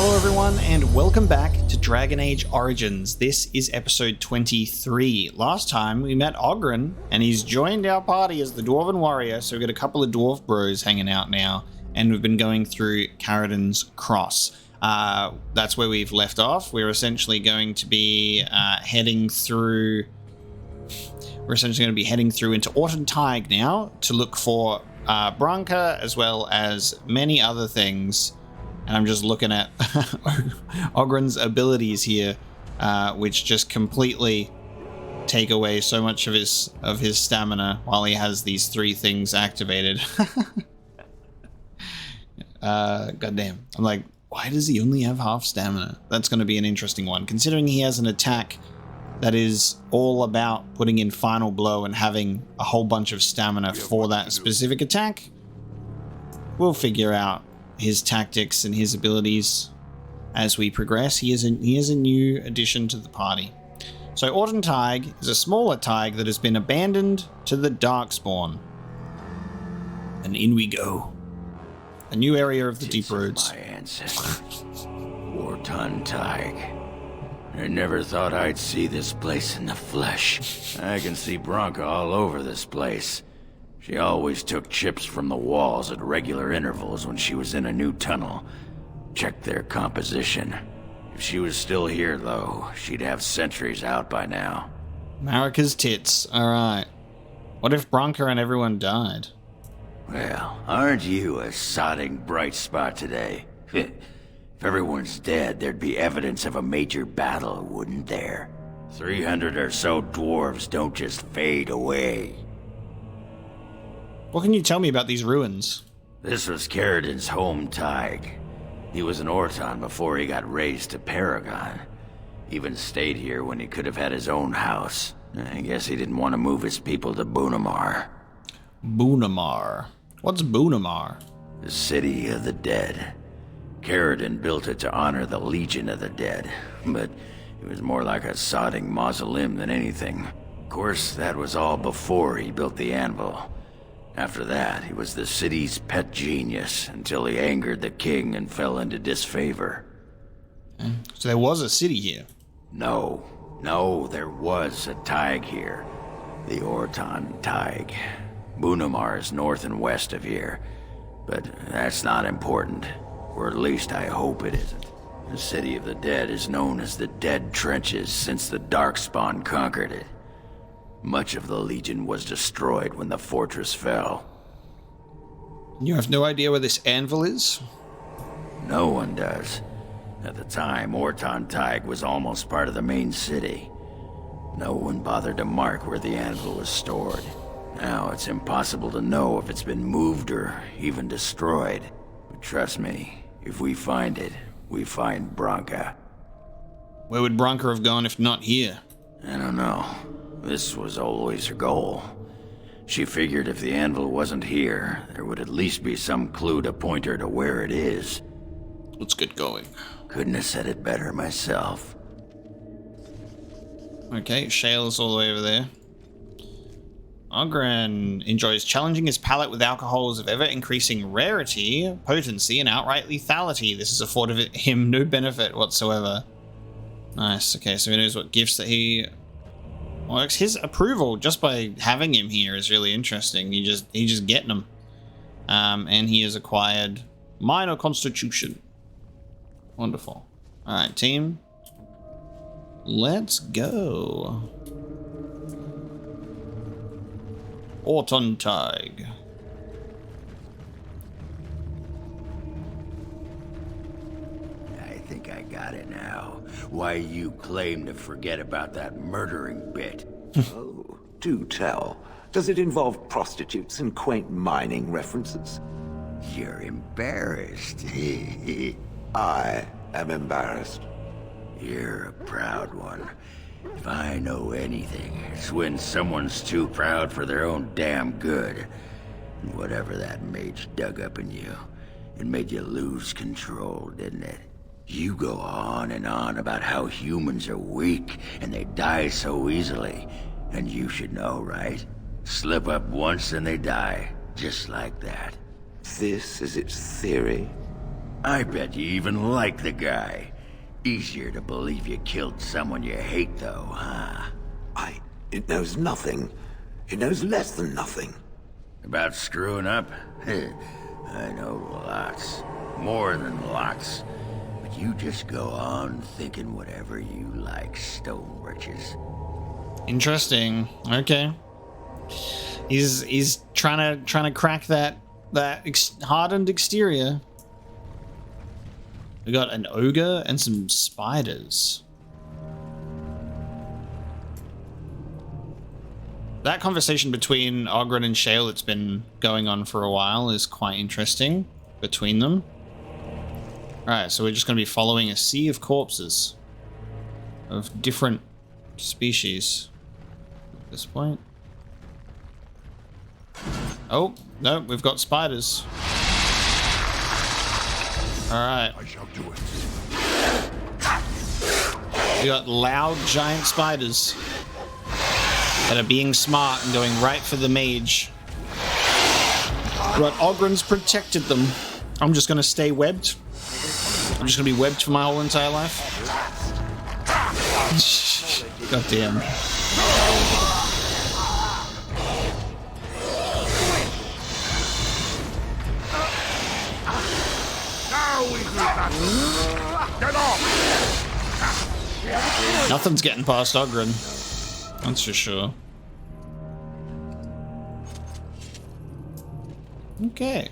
Hello everyone and welcome back to Dragon Age Origins. This is episode 23. Last time we met Ortan and he's joined our party as the Dwarven Warrior, so we've got a couple of dwarf bros hanging out now and we've been going through Caridin's Cross. That's where we've left off. We're essentially going to be heading through into Ortan Thaig now to look for Branka as well as many other things. And I'm just looking at Ogren's abilities here, which just completely take away so much of his stamina while he has these three things activated. Goddamn. I'm like, why does he only have half stamina? That's going to be an interesting one, considering he has an attack that is all about putting in final blow and having a whole bunch of stamina for that specific attack. We'll figure out his tactics and his abilities as we progress. He is a new addition to the party. So Ortan Thaig is a smaller Thaig that has been abandoned to the Darkspawn. And in we go. A new area of the Deep Roads. My ancestors, Ortan Thaig. I never thought I'd see this place in the flesh. I can see Branka all over this place. She always took chips from the walls at regular intervals when she was in a new tunnel. Check their composition. If she was still here, though, she'd have sentries out by now. Marika's tits. Alright. What if Branka and everyone died? Well, aren't you a sodding bright spot today? If everyone's dead, there'd be evidence of a major battle, wouldn't there? 300 or so dwarves don't just fade away. What can you tell me about these ruins? This was Caridin's home Thaig. He was an Ortan before he got raised to Paragon. Even stayed here when he could have had his own house. I guess he didn't want to move his people to Bunamar. Bunamar. What's Bunamar? The city of the dead. Caridin built it to honor the Legion of the Dead, but it was more like a sodding mausoleum than anything. Of course, that was all before he built the anvil. After that, he was the city's pet genius until he angered the king and fell into disfavor. So there was a city here? No, there was a Thaig here. The Ortan Thaig. Bunamar is north and west of here. But that's not important. Or at least I hope it isn't. The city of the dead is known as the Dead Trenches since the Darkspawn conquered it. Much of the Legion was destroyed when the fortress fell. You have no idea where this anvil is? No one does. At the time, Ortan Thaig was almost part of the main city. No one bothered to mark where the anvil was stored. Now it's impossible to know if it's been moved or even destroyed. But trust me, if we find it, we find Branka. Where would Branka have gone if not here? I don't know. This was always her goal. She figured if the anvil wasn't here, there would at least be some clue to point her to where it is. Let's get going. Couldn't have said it better myself. Okay, Shale's all the way over there. Ogren enjoys challenging his palate with alcohols of ever-increasing rarity, potency, and outright lethality. This has afforded him no benefit whatsoever. Nice, okay, so he knows what gifts that he... Well, his approval just by having him here is really interesting. He's just getting them. And he has acquired minor constitution. Wonderful. Alright, team. Let's go. Ortan Thaig. I think I got it now. Why you claim to forget about that murdering bit. Oh, do tell. Does it involve prostitutes and quaint mining references? You're embarrassed. I am embarrassed. You're a proud one. If I know anything, it's when someone's too proud for their own damn good. And whatever that mage dug up in you, it made you lose control, didn't it? You go on and on about how humans are weak and they die so easily. And you should know, right? Slip up once and they die, just like that. This is its theory? I bet you even like the guy. Easier to believe you killed someone you hate, though, huh? It knows nothing. It knows less than nothing. About screwing up? I know lots. More than lots. But you just go on thinking whatever you like, stone britches. Interesting. Okay. He's trying to crack that hardened exterior. We got an ogre and some spiders. That conversation between Ogren and Shale that's been going on for a while is quite interesting between them. Alright, so we're just going to be following a sea of corpses of different species at this point. Oh, no, we've got spiders. Alright. I shall do it. We got loud giant spiders that are being smart and going right for the mage. But Ogren's protected them. I'm just gonna stay webbed. I'm just gonna be webbed for my whole entire life. God damn. Get off! Nothing's getting past Ogren. That's for sure. Okay.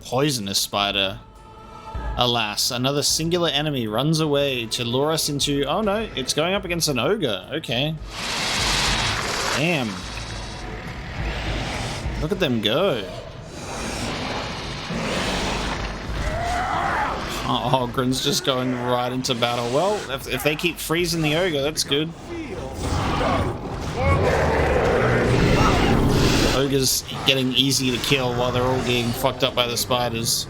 Poisonous spider. Alas, another singular enemy runs away to lure us into... Oh no, it's going up against an ogre. Okay. Damn. Look at them go. Oh, Ogren's just going right into battle. Well, if they keep freezing the ogre, that's good. Ogre's getting easy to kill while they're all getting fucked up by the spiders.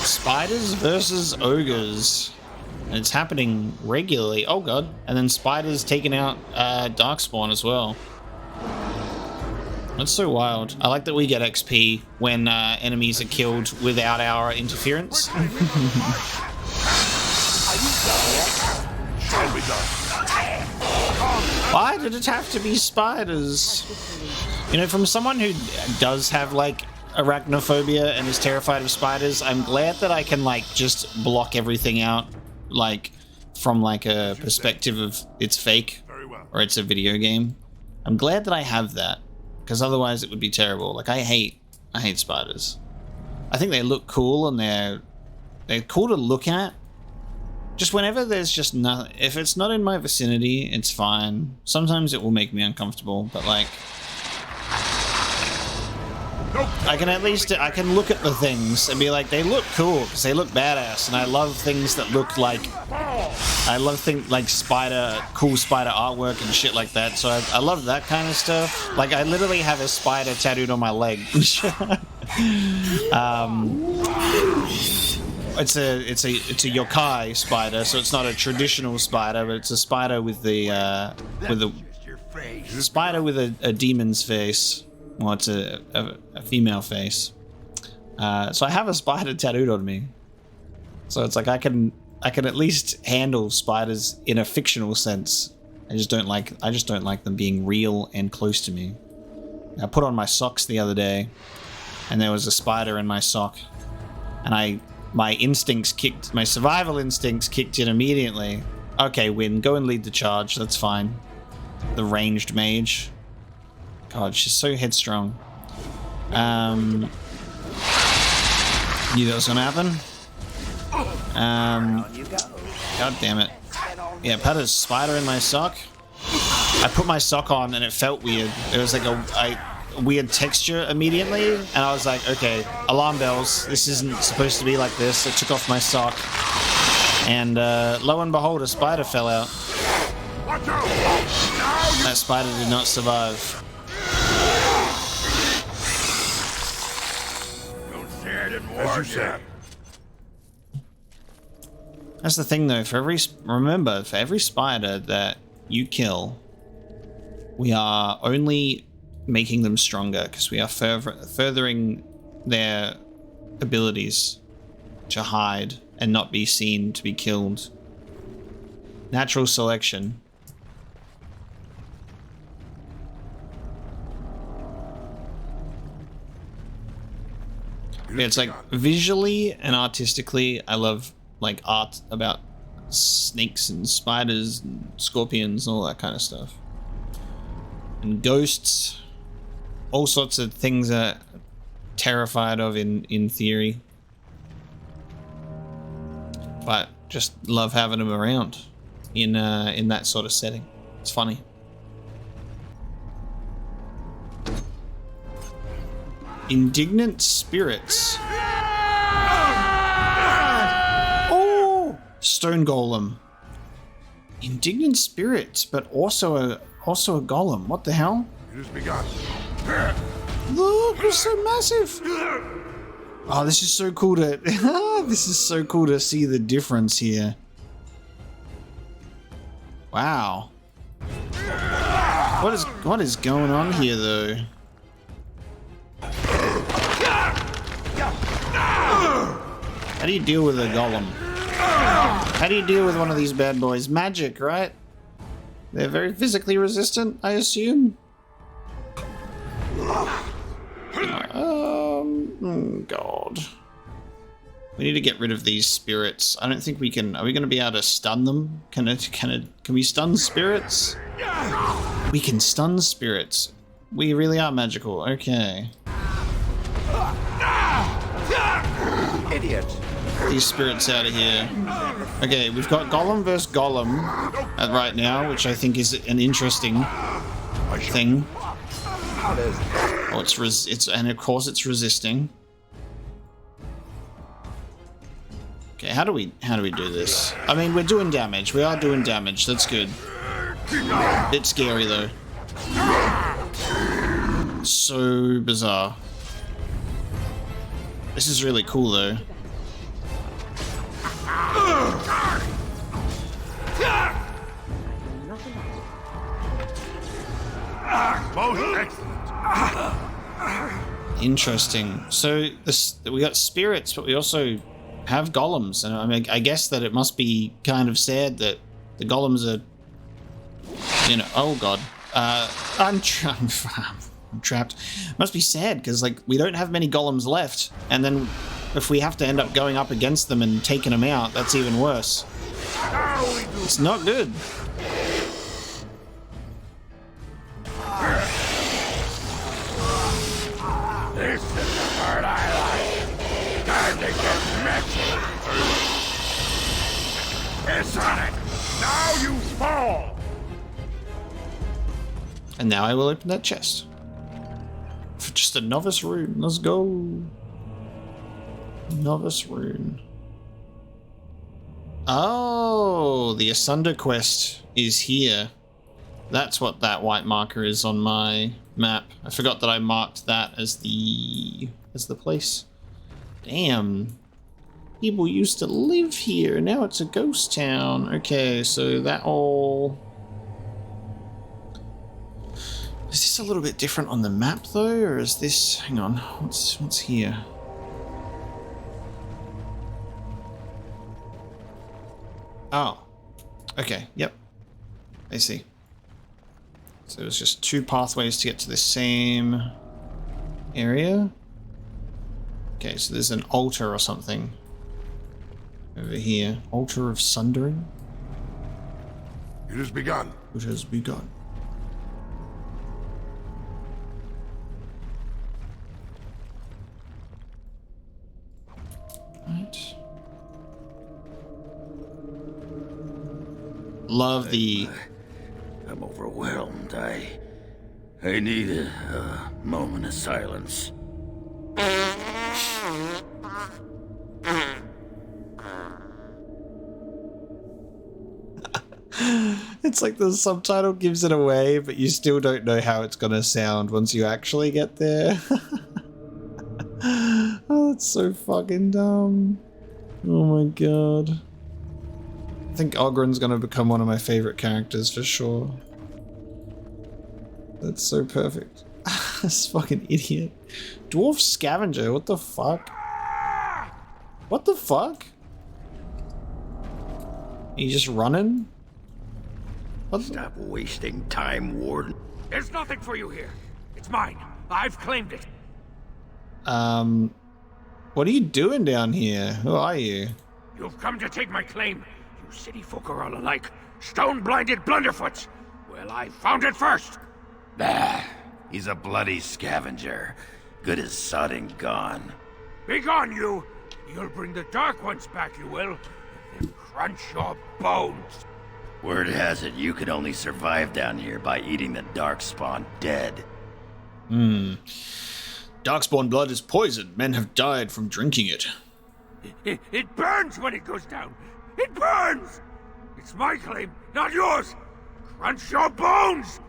Spiders versus ogres. And it's happening regularly. Oh god. And then spiders taking out Darkspawn as well. That's so wild. I like that we get XP when enemies are killed without our interference. Why did it have to be spiders? You know, from someone who does have like arachnophobia and is terrified of spiders, I'm glad that I can like just block everything out, like from like a perspective of it's fake or it's a video game. I'm glad that I have that, because otherwise it would be terrible. Like I hate spiders. I think they look cool and they're cool to look at. Just whenever there's just nothing, if it's not in my vicinity, it's fine. Sometimes it will make me uncomfortable, but like I can look at the things and be like, they look cool because they look badass, and I love things that look like, I love things like cool spider artwork and shit like that. So I love that kind of stuff. Like I literally have a spider tattooed on my leg. It's a yokai spider, so it's not a traditional spider, but it's a spider with a demon's face. Well, it's a female face. So I have a spider tattooed on me. So it's like I can at least handle spiders in a fictional sense. I just don't like them being real and close to me. I put on my socks the other day, and there was a spider in my sock, and my survival instincts kicked in immediately. Okay, Win, go and lead the charge. That's fine. The ranged mage. God, she's so headstrong. Knew that was gonna happen. God damn it. Yeah, put a spider in my sock. I put my sock on and it felt weird. It was like a weird texture immediately, and I was like, okay, alarm bells. This isn't supposed to be like this. I took off my sock. And lo and behold, a spider fell out. Watch out! That spider did not survive. Don't say I didn't warn you. That's the thing, though. Remember, for every spider that you kill, we are only making them stronger because we are furthering their abilities to hide and not be seen to be killed. Natural selection. Yeah, it's like visually and artistically, I love like art about snakes and spiders and scorpions and all that kind of stuff. And ghosts, all sorts of things that I'm terrified of in theory. But just love having them around in that sort of setting. It's funny. Indignant spirits. Oh, stone golem. Indignant spirits, but also a golem. What the hell? It has begun. Look, it's so massive. Oh, this is so cool to this is so cool to see the difference here. Wow. What is going on here though? How do you deal with a golem? How do you deal with one of these bad boys? Magic, right? They're very physically resistant, I assume. God. We need to get rid of these spirits. I don't think we can. Are we going to be able to stun them? Can we stun spirits? We can stun spirits. We really are magical. Okay. Idiot. These spirits out of here. Okay, we've got Golem versus Golem right now, which I think is an interesting thing. Oh, and of course it's resisting. Okay, how do we do this? I mean, we're doing damage. We are doing damage. That's good. Bit scary though. So bizarre. This is really cool though. Most excellent. Interesting. So we got spirits, but we also have golems, and I mean, I guess that it must be kind of sad that the golems are, you know. Oh god, I'm trapped. Must be sad because like we don't have many golems left, and then if we have to end up going up against them and taking them out, that's even worse. It's not good. This is the part I like. Time to get messy. It's on it. Now you fall. And now I will open that chest. For just a novice rune. Let's go. Novice rune. Oh, the Asunder quest is here. That's what that white marker is on my map. I forgot that I marked that as the place. Damn. People used to live here. Now it's a ghost town. Okay, so that all... Is this a little bit different on the map though, or is this... Hang on, what's here? Oh. Okay, yep. I see. So there's just two pathways to get to the same area. Okay, so there's an altar or something over here. Altar of Sundering. It has begun. It has begun. Right. Love the... I'm overwhelmed. I need a moment of silence. It's like the subtitle gives it away, but you still don't know how it's gonna sound once you actually get there. Oh, that's so fucking dumb. Oh my god. I think Ogren's gonna become one of my favorite characters for sure. That's so perfect. This fucking idiot. Dwarf scavenger, what the fuck? What the fuck? Are you just running? What? Stop wasting time, Warden. There's nothing for you here. It's mine. I've claimed it. What are you doing down here? Who are you? You've come to take my claim. You city folk are all alike. Stone-blinded blunderfoots. Well, I found it first. Bah, he's a bloody scavenger. Good as sodding gone. Begone, you! You'll bring the Dark Ones back, you will. And crunch your bones. Word has it you could only survive down here by eating the Darkspawn dead. Darkspawn blood is poison. Men have died from drinking it. It burns when it goes down. It burns! It's my claim, not yours. Crunch your bones!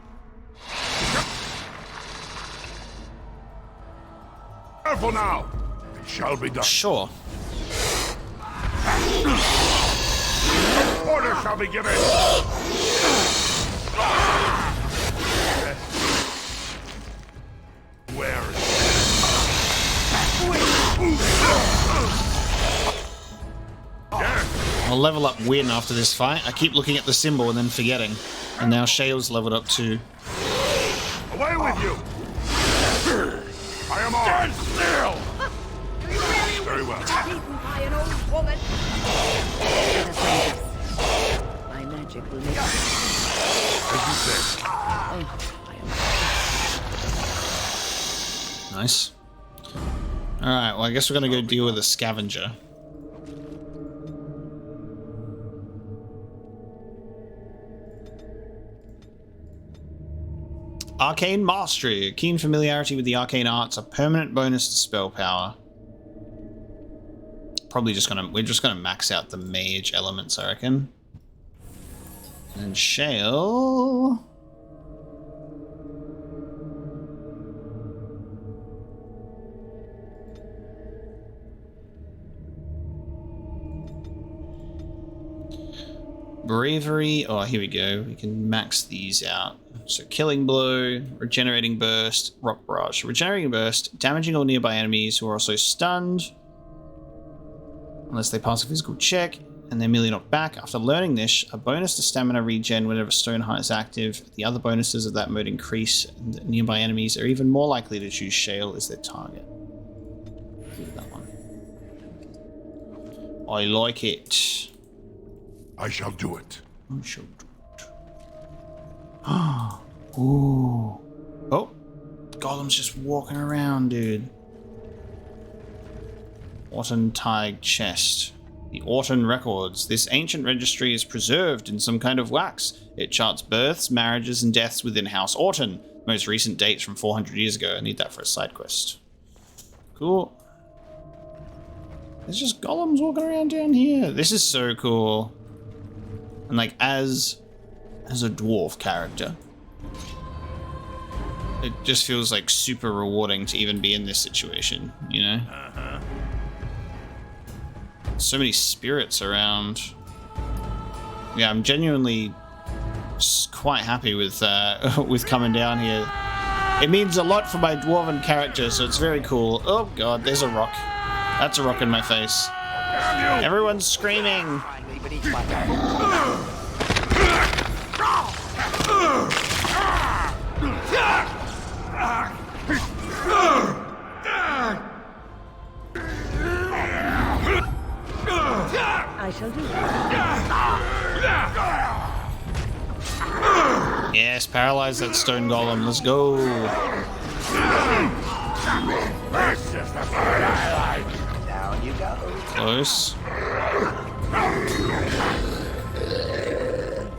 Careful now! It shall be done. Sure. Order shall be given! Where is I'll level up Win after this fight. I keep looking at the symbol and then forgetting. And now Shale's leveled up too. away with you! I am on! Stand still! Very well. Beaten by an old woman. Let us end this. My magic will make As you say. I am Nice. Alright, well I guess we're gonna go deal with a scavenger. Arcane Mastery. A keen familiarity with the arcane arts, a permanent bonus to spell power. We're just gonna max out the mage elements, I reckon. And Shale. Bravery. Oh, here we go. We can max these out. So Killing Blow, Regenerating Burst, Rock Barrage. Regenerating Burst, damaging all nearby enemies who are also stunned, unless they pass a physical check, and they're merely knocked back. After learning this, a bonus to stamina regen whenever Stoneheart is active. The other bonuses of that mode increase, and nearby enemies are even more likely to choose Shale as their target. Do that one. I like it. I shall do it. I shall do it. Ooh. Oh, Golem's just walking around, dude. Ortan Thaig chest. The Ortan records. This ancient registry is preserved in some kind of wax. It charts births, marriages, and deaths within House Ortan. Most recent dates from 400 years ago. I need that for a side quest. Cool. There's just golems walking around down here. This is so cool. And like as a dwarf character, it just feels like super rewarding to even be in this situation, you know? So many spirits around. Yeah, I'm genuinely quite happy with with coming down here. It means a lot for my dwarven character, so it's very cool. Oh god, there's a rock. That's a rock in my face. Everyone's screaming. I shall do it. Yes, paralyze that stone golem. Let's go. This is the part I like. Down you go. Close.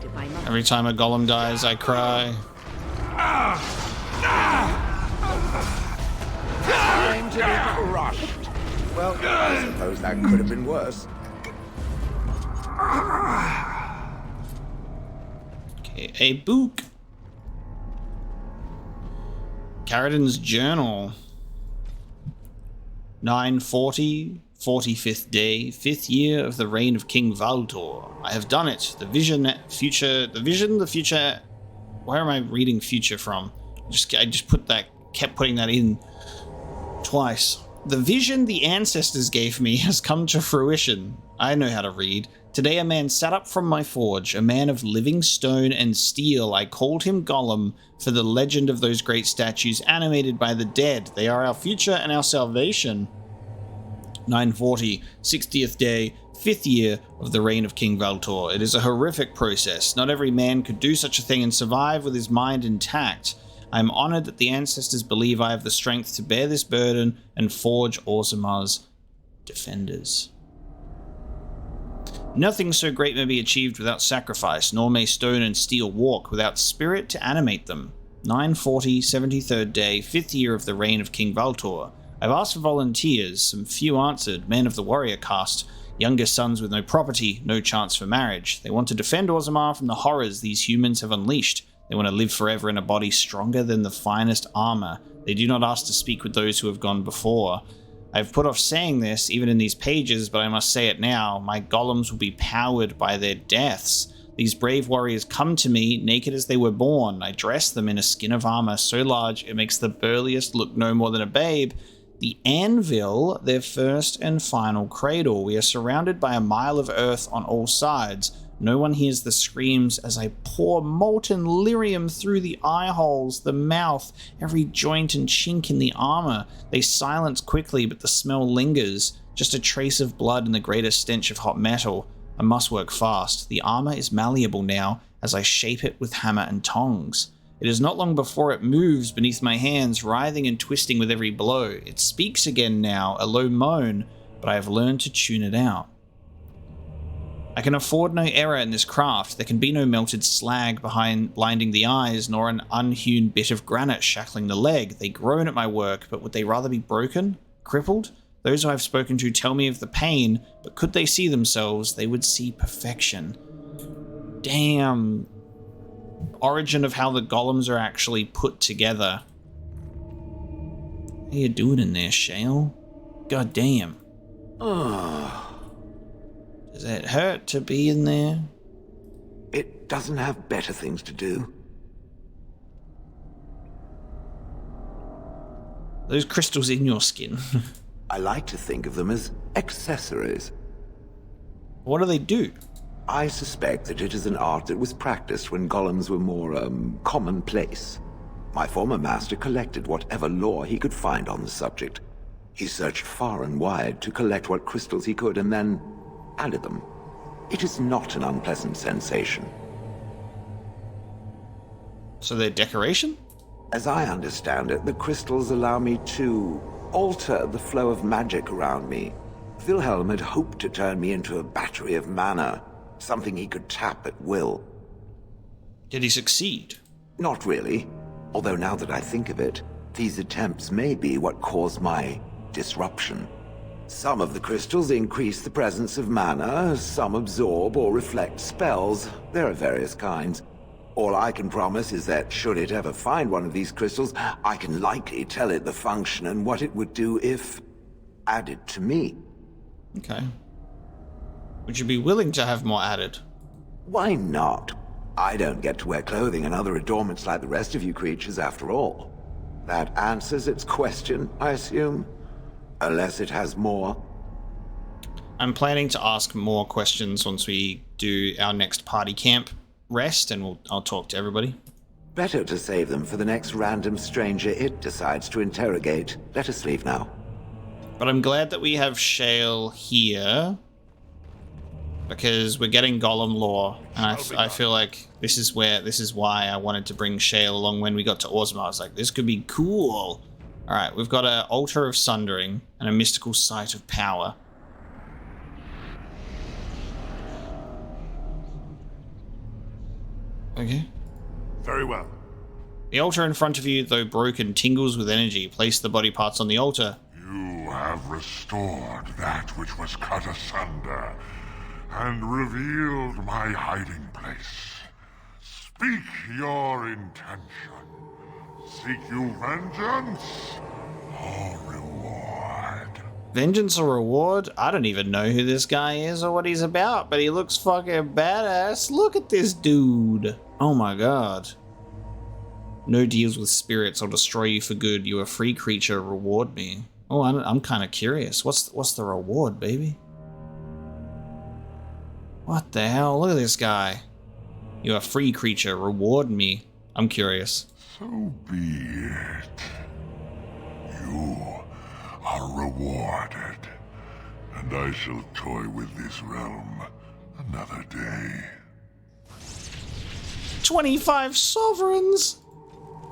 Divine mother. Every time a golem dies, I cry. Time to be crushed. Well, I suppose that could have been worse. Okay, A book. Carradin's journal. 940, 45th day, 5th year of the reign of King Valtor. I have done it. The vision, the future. Where am I reading future from? I just kept putting that in twice. The vision the ancestors gave me has come to fruition. I know how to read. Today a man sat up from my forge, a man of living stone and steel. I called him Gollum for the legend of those great statues animated by the dead. They are our future and our salvation. 940, 60th day, 5th year of the reign of King Valtor. It is a horrific process. Not every man could do such a thing and survive with his mind intact. I am honored that the ancestors believe I have the strength to bear this burden and forge Orzamar's defenders. Nothing so great may be achieved without sacrifice, nor may stone and steel walk without spirit to animate them. 940, 73rd day, 5th year of the reign of King Valtor. I've asked for volunteers, some few answered, men of the warrior caste, younger sons with no property, no chance for marriage. They want to defend Orzammar from the horrors these humans have unleashed. They want to live forever in a body stronger than the finest armor. They do not ask to speak with those who have gone before. I've put off saying this, even in these pages, but I must say it now. My golems will be powered by their deaths. These brave warriors come to me, naked as they were born. I dress them in a skin of armor so large it makes the burliest look no more than a babe. The anvil, their first and final cradle. We are surrounded by a mile of earth on all sides. No one hears the screams as I pour molten lyrium through the eye holes, the mouth, every joint and chink in the armor. They silence quickly, but the smell lingers. Just a trace of blood and the greatest stench of hot metal. I must work fast. The armor is malleable now as I shape it with hammer and tongs. It is not long before it moves beneath my hands, writhing and twisting with every blow. It speaks again now, a low moan, but I have learned to tune it out. I can afford no error in this craft. There can be no melted slag behind blinding the eyes, nor an unhewn bit of granite shackling the leg. They groan at my work, but would they rather be broken? Crippled? Those who I've spoken to tell me of the pain, but could they see themselves, they would see perfection. Damn. Origin of how the golems are actually put together. How you doing in there, Shale? God damn. Does it hurt to be in there? It doesn't have better things to do. Those crystals in your skin. I like to think of them as accessories. What do they do? I suspect that it is an art that was practiced when golems were more, commonplace. My former master collected whatever lore he could find on the subject. He searched far and wide to collect what crystals he could and then added them. It is not an unpleasant sensation. So they're decoration? As I understand it, the crystals allow me to alter the flow of magic around me. Wilhelm had hoped to turn me into a battery of mana, something he could tap at will. Did he succeed? Not really, although now that I think of it, these attempts may be what caused my disruption. Some of the crystals increase the presence of mana, some absorb or reflect spells. There are various kinds. All I can promise is that should it ever find one of these crystals, I can likely tell it the function and what it would do if added to me. Okay. Would you be willing to have more added? Why not? I don't get to wear clothing and other adornments like the rest of you creatures after all. That answers its question, I assume? Unless it has more. I'm planning to ask more questions once we do our next party camp rest, and I'll talk to everybody. Better to save them for the next random stranger it decides to interrogate. Let us leave now. But I'm glad that we have Shale here, because we're getting Golem lore, and I feel like this is why I wanted to bring Shale along when we got to Orzammar. I was like, this could be cool. Alright, we've got an Altar of Sundering and a Mystical Site of Power. Okay. Very well. The altar in front of you, though broken, tingles with energy. Place the body parts on the altar. You have restored that which was cut asunder, and revealed my hiding place. Speak your intention. Seek you vengeance or reward? Vengeance or reward? I don't even know who this guy is or what he's about, but he looks fucking badass. Look at this dude. Oh my god. No deals with spirits. I'll destroy you for good. You're a free creature. Reward me. Oh, I'm kind of curious. What's the reward, baby? What the hell? Look at this guy. You're a free creature. Reward me. I'm curious. So be it. You are rewarded, and I shall toy with this realm another day. 25 sovereigns!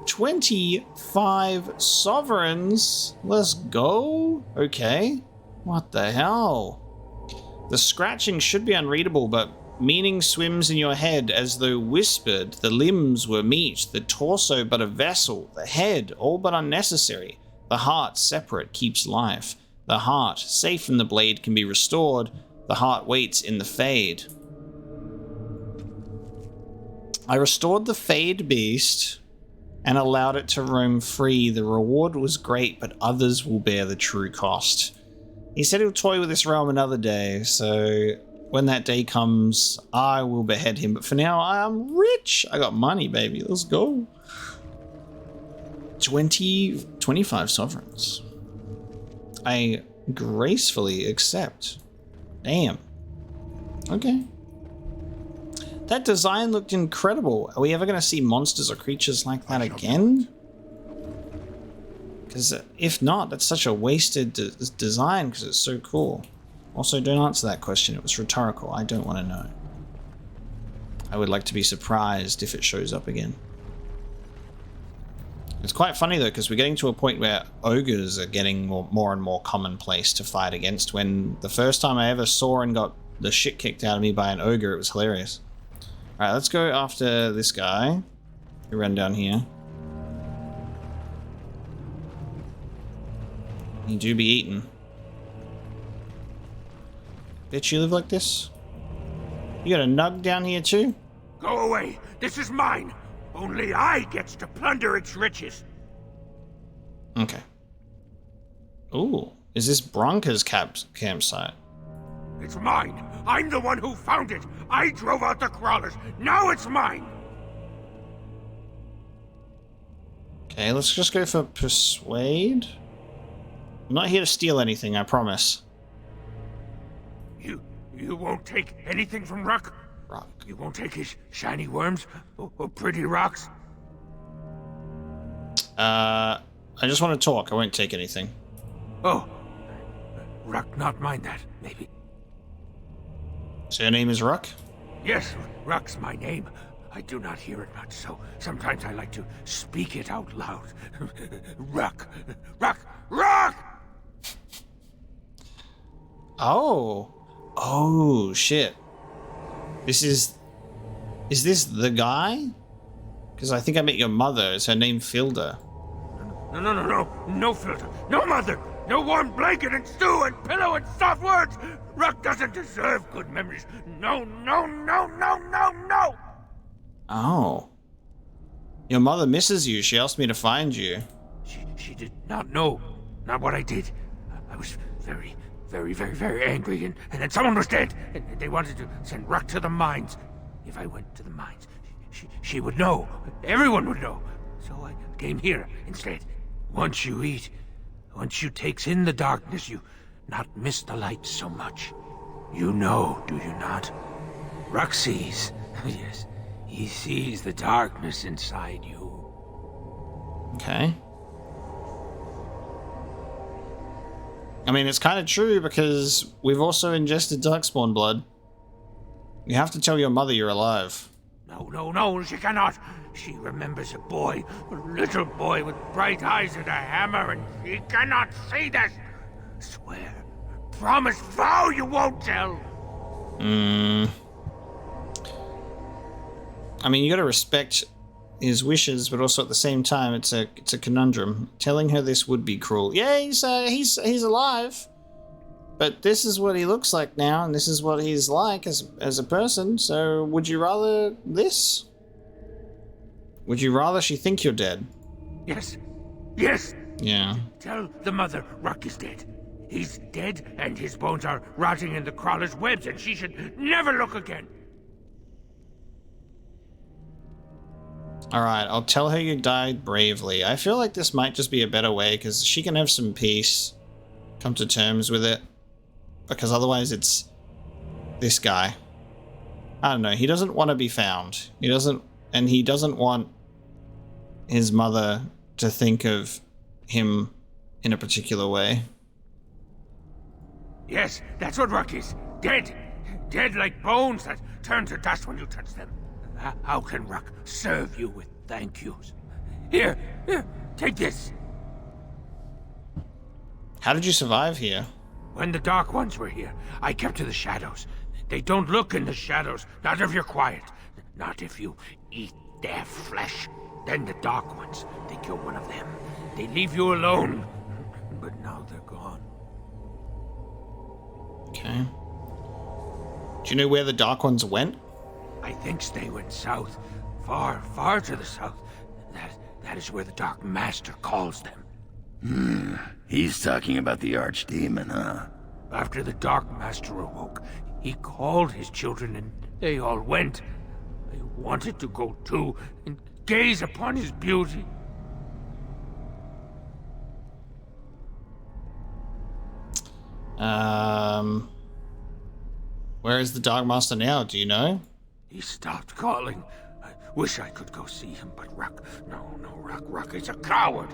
25 sovereigns! Let's go! Okay. What the hell? The scratching should be unreadable, but meaning swims in your head as though whispered. The limbs were meat, the torso but a vessel, the head all but unnecessary. The heart separate keeps life. The heart, safe from the blade, can be restored. The heart waits in the fade. I restored the fade beast and allowed it to roam free. The reward was great, but others will bear the true cost. He said he'll toy with this realm another day, so when that day comes, I will behead him. But for now, I'm rich. I got money, baby. Let's go. 25 sovereigns. I gracefully accept. Damn. Okay. That design looked incredible. Are we ever going to see monsters or creatures like that again? Because if not, that's such a wasted design because it's so cool. Also, don't answer that question. It was rhetorical. I don't want to know. I would like to be surprised if it shows up again. It's quite funny though, because we're getting to a point where ogres are getting more and more commonplace to fight against. When the first time I ever saw and got the shit kicked out of me by an ogre, it was hilarious. Alright, let's go after this guy. We run down here. You do be eaten. Bitch, you live like this? You got a nug down here too? Go away! This is mine! Only I gets to plunder its riches! Okay. Ooh, is this Bronca's campsite? It's mine! I'm the one who found it! I drove out the crawlers! Now it's mine! Okay, let's just go for persuade. I'm not here to steal anything, I promise. You won't take anything from Ruck? Rock. You won't take his shiny worms? Or pretty rocks? I just want to talk. I won't take anything. Oh. Ruck not mind that, maybe. So your name is Ruck? Yes, Ruck's my name. I do not hear it much, so sometimes I like to speak it out loud. Ruck! Ruck! Ruck! Oh. Oh, shit. Is this the guy? Because I think I met your mother. Is her name Filda? No filter. No mother. No warm blanket and stew and pillow and soft words. Ruck doesn't deserve good memories. No. Oh. Your mother misses you. She asked me to find you. She did not know. Not what I did. I was very angry, and then someone was dead, and they wanted to send Ruck to the mines. If I went to the mines, she would know. Everyone would know. So I came here instead. Once you eat, once you takes in the darkness, you not miss the light so much. You know, do you not? Ruck sees. Yes, he sees the darkness inside you. Okay. I mean, it's kind of true because we've also ingested darkspawn blood. You have to tell your mother you're alive. No, she cannot. She remembers a boy, a little boy with bright eyes and a hammer, and she cannot see this. Swear, promise, vow you won't tell. I mean, you gotta respect his wishes, but also at the same time, it's a conundrum. Telling her this would be cruel. Yeah, he's alive, but this is what he looks like now, and this is what he's like as a person. So, would you rather this? Would you rather she think you're dead? Yes. Yes. Yeah. Tell the mother Ruck is dead. He's dead, and his bones are rotting in the crawler's webs, and she should never look again. Alright, I'll tell her you died bravely. I feel like this might just be a better way, because she can have some peace. Come to terms with it. Because otherwise it's this guy. I don't know, he doesn't want to be found. He doesn't want his mother to think of him in a particular way. Yes, that's what Ruck is. Dead. Dead like bones that turn to dust when you touch them. How can Ruck serve you with thank yous? Here, take this. How did you survive here? When the Dark Ones were here, I kept to the shadows. They don't look in the shadows, not if you're quiet. Not if you eat their flesh. Then the Dark Ones think you're one of them. They leave you alone. But now they're gone. Okay. Do you know where the Dark Ones went? I think they went south. Far, far to the south. That is where the Dark Master calls them. He's talking about the Archdemon, huh? After the Dark Master awoke, he called his children and they all went. I wanted to go too and gaze upon his beauty. Where is the Dark Master now? Do you know? He stopped calling. I wish I could go see him, but Ruck is a coward.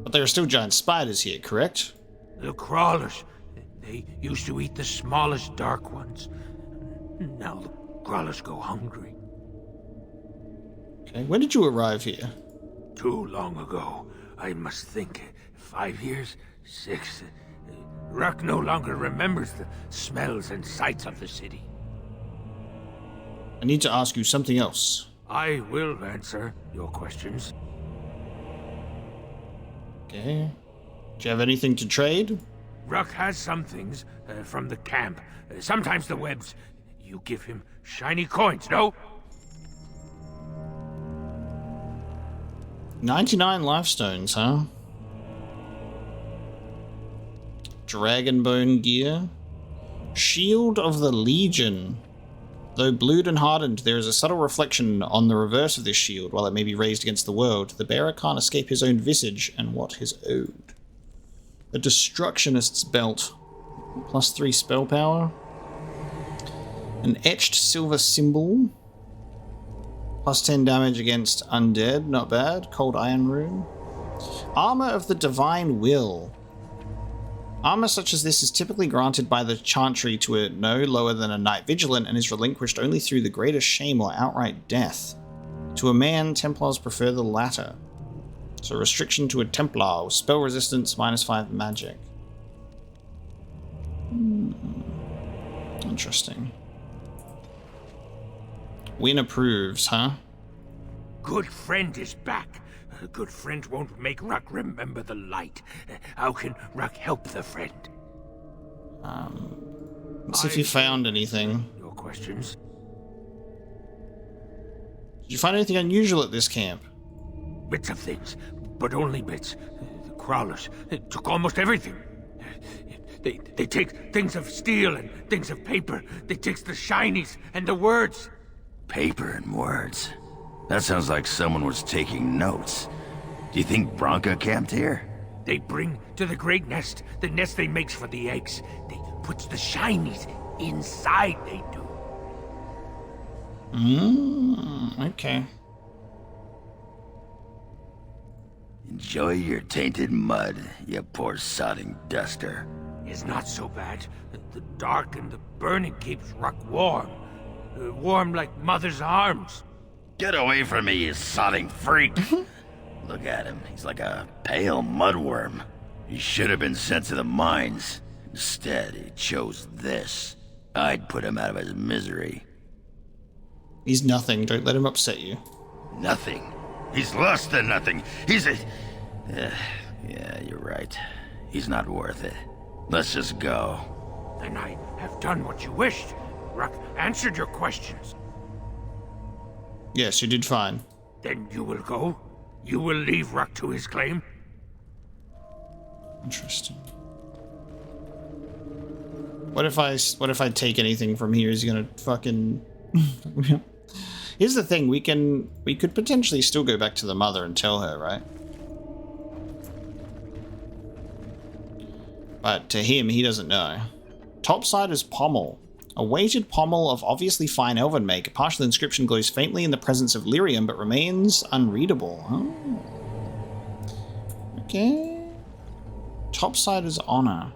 But there are still giant spiders here, correct? The crawlers, they used to eat the smallest Dark Ones. Now the crawlers go hungry. Okay, when did you arrive here? Too long ago. I must think. 5 years? 6? Ruck no longer remembers the smells and sights of the city. I need to ask you something else. I will answer your questions. Okay. Do you have anything to trade? Ruck has some things from the camp. Sometimes the webs. You give him shiny coins, no? 99 life stones, huh? Dragonbone gear. Shield of the Legion. Though blued and hardened, there is a subtle reflection on the reverse of this shield. While it may be raised against the world, the bearer can't escape his own visage and what is owed. A Destructionist's belt. +3 spell power. An etched silver symbol. +10 damage against undead, not bad. Cold Iron Rune. Armor of the Divine Will. Armor such as this is typically granted by the Chantry to a no lower than a Knight Vigilant and is relinquished only through the greatest shame or outright death. To a man, Templars prefer the latter. So restriction to a Templar with spell resistance, -5 magic. Interesting. Win approves, huh? Good friend is back. A good friend won't make Ruck remember the light. How can Ruck help the friend? Let's see if you found anything. Your questions? Did you find anything unusual at this camp? Bits of things, but only bits. The crawlers took almost everything. They take things of steel and things of paper. They take the shinies and the words. Paper and words. That sounds like someone was taking notes. Do you think Bronca camped here? They bring to the great nest, the nest they makes for the eggs. They puts the shinies inside, they do. Okay. Enjoy your tainted mud, you poor sodding duster. It's not so bad. The dark and the burning keeps Ruck warm. Warm like mother's arms. Get away from me, you sodding freak! Look at him, he's like a pale mudworm. He should have been sent to the mines. Instead, he chose this. I'd put him out of his misery. He's nothing, don't let him upset you. Nothing. He's less than nothing. He's a... yeah, you're right. He's not worth it. Let's just go. Then I have done what you wished. Ruck answered your questions. Yes, you did fine. Then you will go? You will leave Ruck to his claim? Interesting. What if I take anything from here? He's gonna fucking. Here's the thing: we could potentially still go back to the mother and tell her, right? But to him, he doesn't know. Topsider's pommel. A weighted pommel of obviously fine elven make. A partial inscription glows faintly in the presence of lyrium, but remains unreadable. Oh. Okay. Topsider's honor.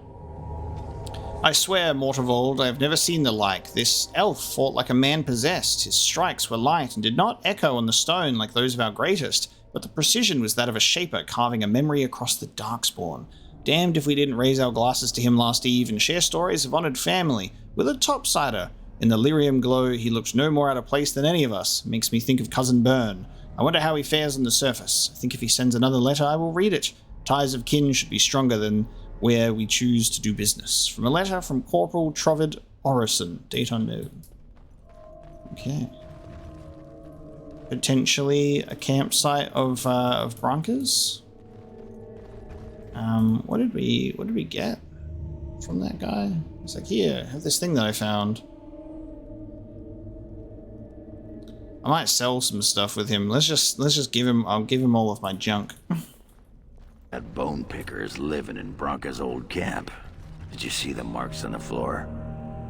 I swear, Mortavold, I have never seen the like. This elf fought like a man possessed. His strikes were light and did not echo on the stone like those of our greatest, but the precision was that of a shaper carving a memory across the darkspawn. Damned if we didn't raise our glasses to him last eve and share stories of honoured family with a topsider. In the lyrium glow, he looked no more out of place than any of us. Makes me think of Cousin Byrne. I wonder how he fares on the surface. I think if he sends another letter, I will read it. Ties of kin should be stronger than where we choose to do business. From a letter from Corporal Trovid Orison. Date unknown. Okay. Potentially a campsite of Broncos. What did we get from that guy? It's like, here, have this thing that I found. I might sell some stuff with him. Let's just give him. I'll give him all of my junk. That bone picker is living in Bronca's old camp. Did you see the marks on the floor?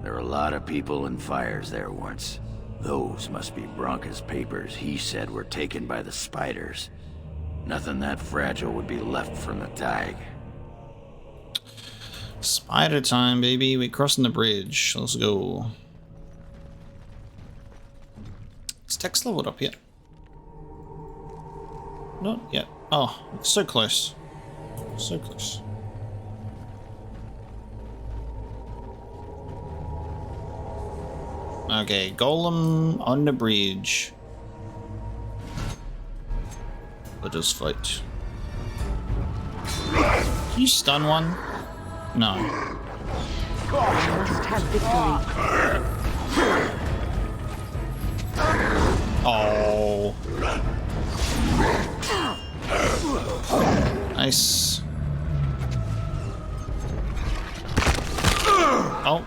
There were a lot of people and fires there once. Those must be Bronca's papers he said were taken by the spiders. Nothing that fragile would be left from the Thaig. Spider time, baby. We're crossing the bridge. Let's go. Is Tex leveled up yet? Not yet. Oh, so close. So close. Okay, Golem on the bridge. Let us fight. Can you stun one? No. We must have victory. Oh. Nice. Oh.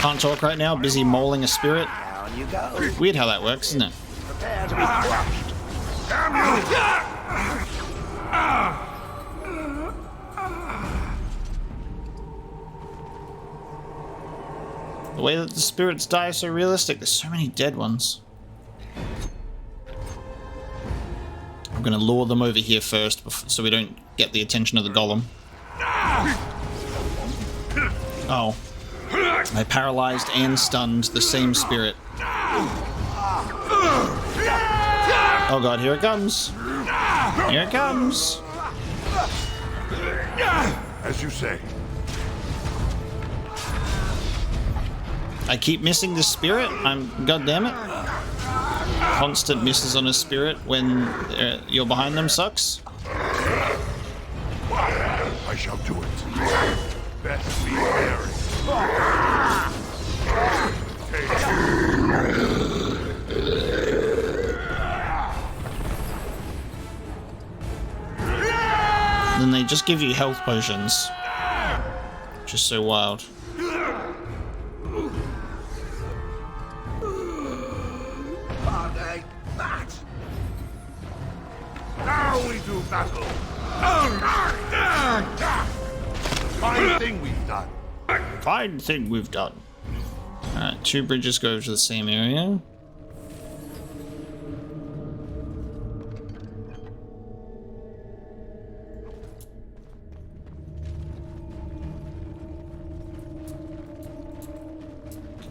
Can't talk right now. Busy mauling a spirit. Down you go. Weird how that works, isn't it? Prepare to be crushed. The way that the spirits die is so realistic. There's so many dead ones. I'm gonna lure them over here first so we don't get the attention of the golem. Oh. I paralyzed and stunned the same spirit. Oh god, here it comes. Here it comes. As you say. I keep missing the spirit. God damn it. Constant misses on a spirit when you're behind them sucks. I shall do it. Best be wary. Then they just give you health potions. Which is so wild. Now we do battle. Fine thing we've done. Fine thing we've done. Alright, two bridges go to the same area.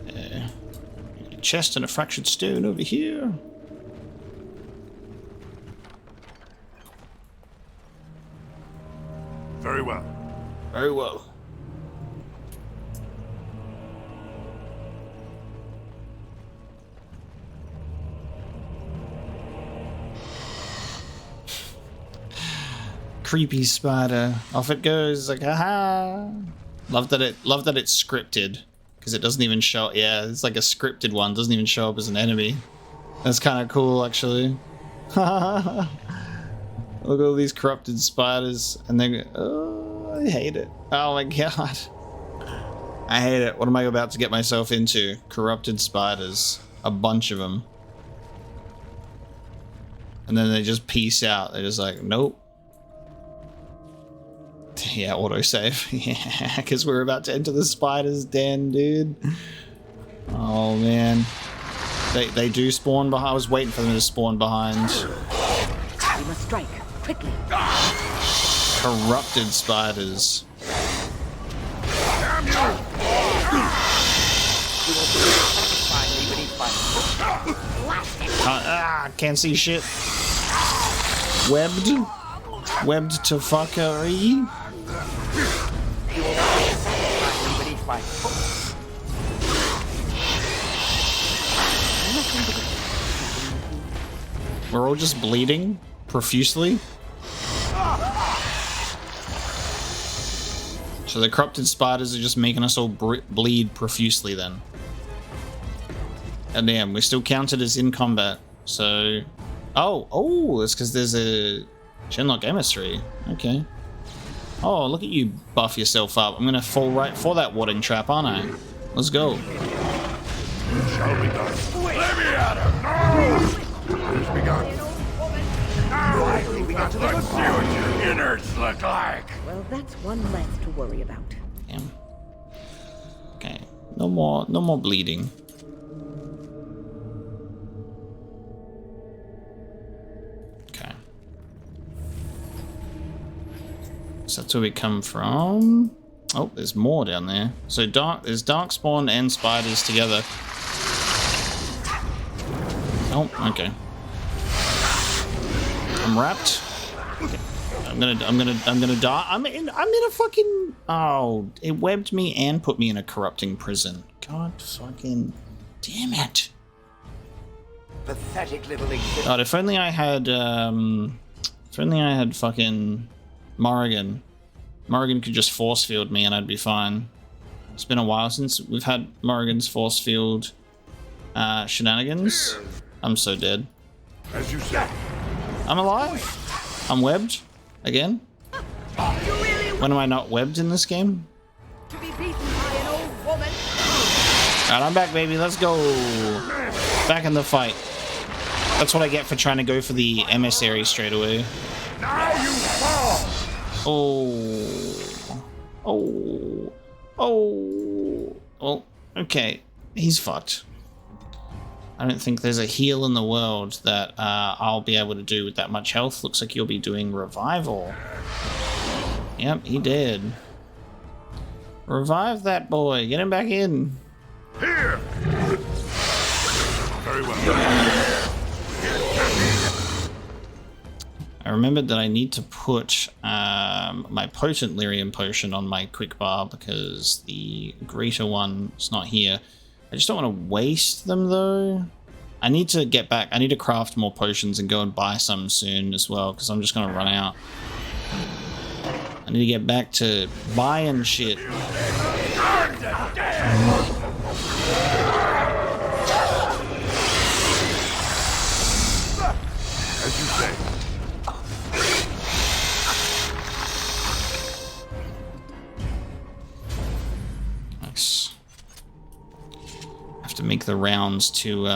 Okay. A chest and a fractured stone over here. Very well. Very well. Creepy spider. Off it goes, like haha. Love that it's scripted. Because it doesn't even show, yeah, it's like a scripted one, doesn't even show up as an enemy. That's kind of cool, actually. Look at all these corrupted spiders, and they go, oh, I hate it. Oh my god. I hate it. What am I about to get myself into? Corrupted spiders. A bunch of them. And then they just peace out. They're just like, nope. Yeah, autosave. Yeah, because we're about to enter the spider's den, dude. Oh, man. They do spawn behind. I was waiting for them to spawn behind. We must strike quickly. Corrupted spiders. Can't see shit. Webbed to fuckery. We're all just bleeding profusely. So the corrupted spiders are just making us all bleed profusely then. And damn, we're still counted as in combat. So, oh, it's because there's a Genlock emissary. Okay. Oh, look at you buff yourself up. I'm gonna fall right for that warding trap, aren't I? Let's go. Shall be done. Let me at him! No! Who's begun? Let's see what your innards look like. Well, that's one less to worry about. Damn. Okay. No more bleeding. Okay. So that's where we come from. Oh, there's more down there. So there's darkspawn and spiders together. Oh, okay. I'm wrapped. Okay. I'm gonna die. I'm in a fucking. Oh, it webbed me and put me in a corrupting prison. God fucking damn it. Pathetic little existence. God, if only I had fucking Morrigan. Morrigan could just force field me and I'd be fine. It's been a while since we've had Morrigan's force field shenanigans. I'm so dead. As you say. I'm alive. I'm webbed again. When am I not webbed in this game? To be beaten by an old woman. Alright, I'm back, baby. Let's go. Back in the fight. That's what I get for trying to go for the emissary straight away. Now you fall! Oh. Well, okay. He's fucked. I don't think there's a heal in the world that I'll be able to do with that much health. Looks like you'll be doing revival. Yep, he did. Revive that boy. Get him back in. Here! Very well. I remembered that I need to put my potent lyrium potion on my quick bar because the greater one is not here. I just don't want to waste them though. I need to get back. I need to craft more potions and go and buy some soon as well because I'm just going to run out. I need to get back to buying shit. As you say. Nice. Have to make the rounds to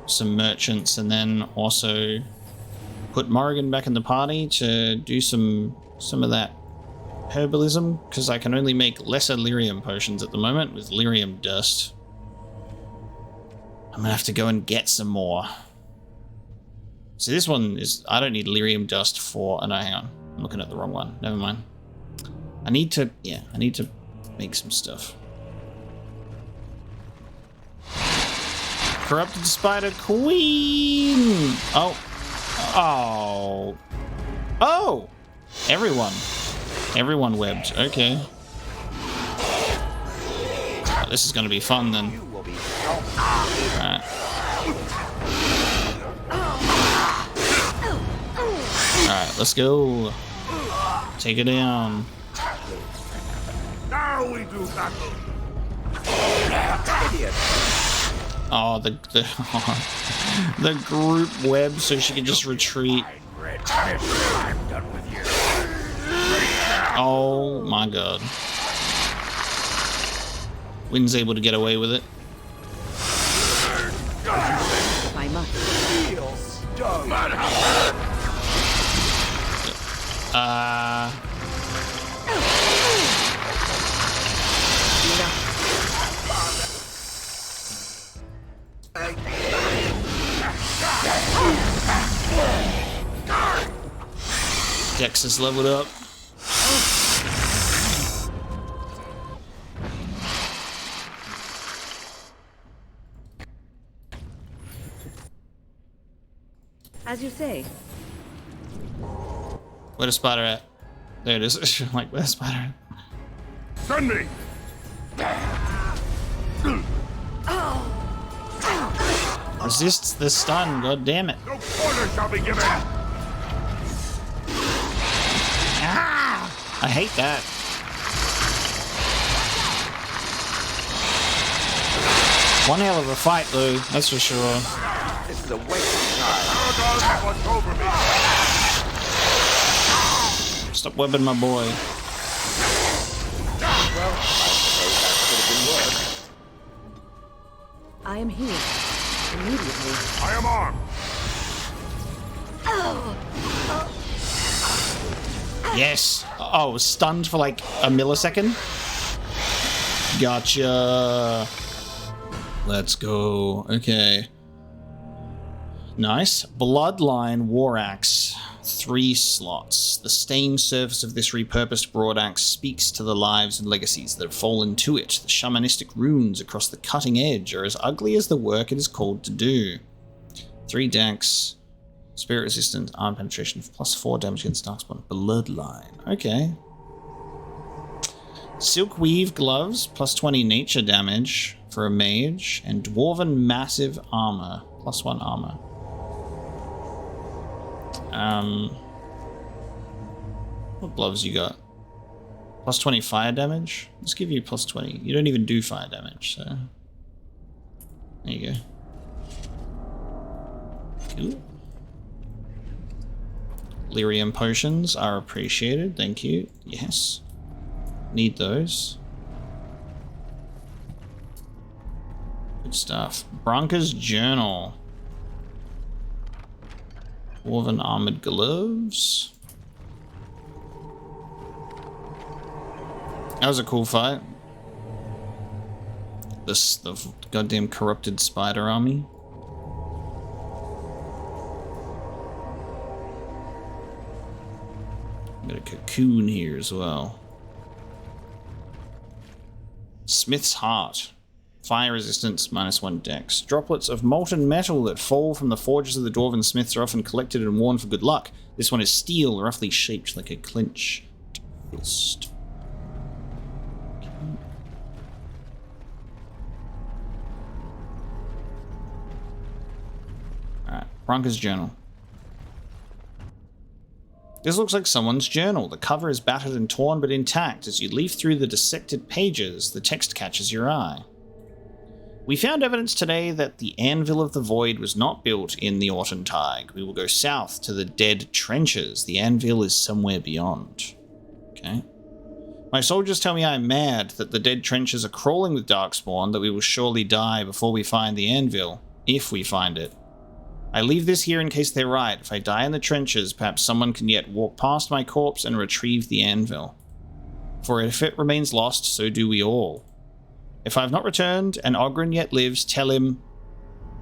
some merchants and then also put Morrigan back in the party to do some of that herbalism because I can only make lesser lyrium potions at the moment with lyrium dust. I'm gonna have to go and get some more. So this one is, I don't need lyrium dust for, oh no, hang on. I'm looking at the wrong one. Never mind. I need to make some stuff. Corrupted Spider Queen! Oh! Everyone webbed. Okay. Oh, this is gonna be fun then. Alright. Alright, let's go. Take it down. Now we do battle. Oh, the group web so she can just retreat. I'm done with you. Oh my god. Wynn's able to get away with it. If I must. Dex is leveled up. As you say. Where the spider at? There it is. I'm like, where's the spider at? Send me! Resists the stun, god damn it. No quarter shall be given! I hate that. One hell of a fight though, that's for sure. This is a waste of time. Aragorn, watch over me! Stop webbing my boy. Well, I suppose that could have been worse. I am here. Immediately. I am armed! Yes. Oh, was stunned for like a millisecond. Gotcha. Let's go. Okay. Nice. Bloodline War Axe. 3 slots. The stained surface of this repurposed broad axe speaks to the lives and legacies that have fallen to it. The shamanistic runes across the cutting edge are as ugly as the work it is called to do. 3 dex. Spirit resistant, arm penetration, +4 damage against darkspawn. Bloodline. Okay. Silk weave gloves, +20 nature damage for a mage, and dwarven massive armor, +1 armor. What gloves you got? +20 fire damage? Let's give you +20. You don't even do fire damage, so there you go. Cool. Lyrium potions are appreciated, thank you. Yes. Need those. Good stuff. Branka's Journal. Dwarven armored gloves. That was a cool fight. The goddamn corrupted spider army. Got a cocoon here as well. Smith's Heart. Fire resistance, -1 dex. Droplets of molten metal that fall from the forges of the dwarven smiths are often collected and worn for good luck. This one is steel, roughly shaped like a clenched fist. Alright, Branka's Journal. This looks like someone's journal. The cover is battered and torn but intact. As you leaf through the dissected pages, the text catches your eye. We found evidence today that the Anvil of the Void was not built in the Ortan Thaig. We will go south to the Dead Trenches. The Anvil is somewhere beyond. Okay. My soldiers tell me I am mad, that the Dead Trenches are crawling with Darkspawn, that we will surely die before we find the Anvil, if we find it. I leave this here in case they're right. If I die in the trenches, perhaps someone can yet walk past my corpse and retrieve the Anvil. For if it remains lost, so do we all. If I have not returned and Ogren yet lives, tell him...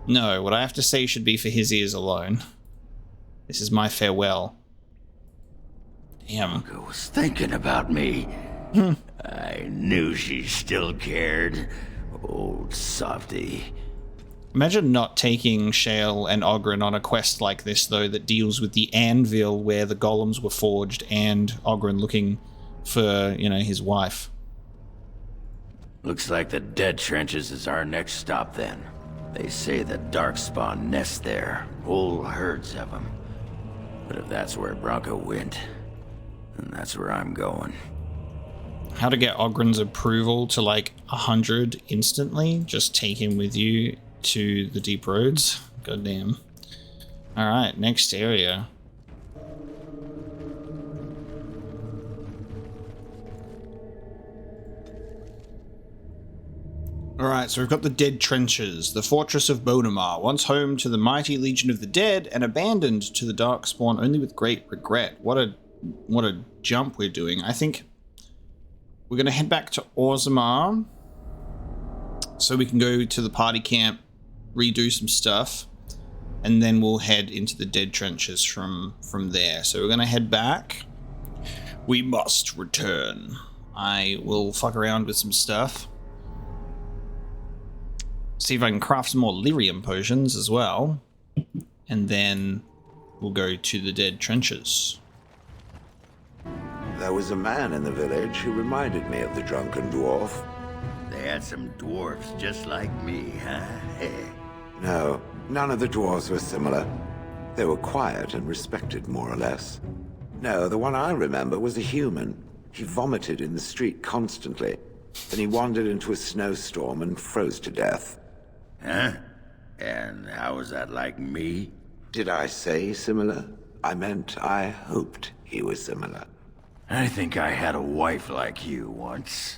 No, what I have to say should be for his ears alone. This is my farewell. Damn. I was thinking about me. I knew she still cared. Old softy. Imagine not taking Shale and Ogren on a quest like this, though, that deals with the Anvil where the golems were forged and Ogren looking for, you know, his wife. Looks like the Dead Trenches is our next stop then. They say that Darkspawn nest there, whole herds of them. But if that's where Bronco went, then that's where I'm going. How to get Ogren's approval to like 100 instantly? Just take him with you to the deep roads. Goddamn. Alright, next area. Alright, so we've got the Dead Trenches, the fortress of Bonamar, once home to the mighty Legion of the Dead and abandoned to the Darkspawn only with great regret. What a jump we're doing. I think we're going to head back to Orzammar so we can go to the party camp, redo some stuff, and then we'll head into the Dead Trenches from there. So we're going to head back. We must return. I will fuck around with some stuff. See if I can craft some more lyrium potions as well. And then we'll go to the Dead Trenches. There was a man in the village who reminded me of the drunken dwarf. They had some dwarfs just like me, huh? No, none of the dwarves were similar. They were quiet and respected, more or less. No, the one I remember was a human. He vomited in the street constantly. Then he wandered into a snowstorm and froze to death. Huh? And how was that like me? Did I say similar? I meant I hoped he was similar. I think I had a wife like you once.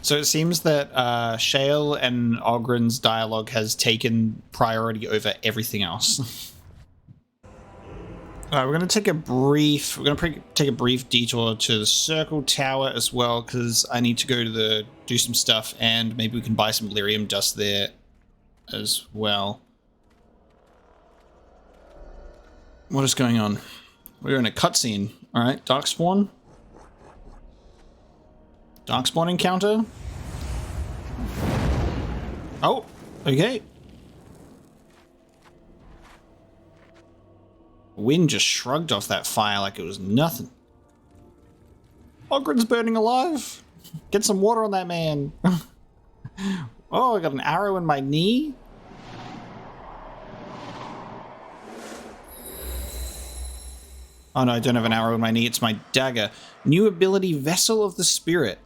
So it seems that Shale and Ogren's dialogue has taken priority over everything else. Alright, we're going to take a brief detour to the Circle Tower as well, because I need to go to do some stuff, and maybe we can buy some lyrium dust there as well. What is going on? We're in a cutscene. Alright, Darkspawn. Darkspawn encounter. Oh, okay. Wind just shrugged off that fire like it was nothing. Ogren's burning alive. Get some water on that man. Oh, I got an arrow in my knee. Oh no, I don't have an arrow in my knee. It's my dagger. New ability, Vessel of the Spirit.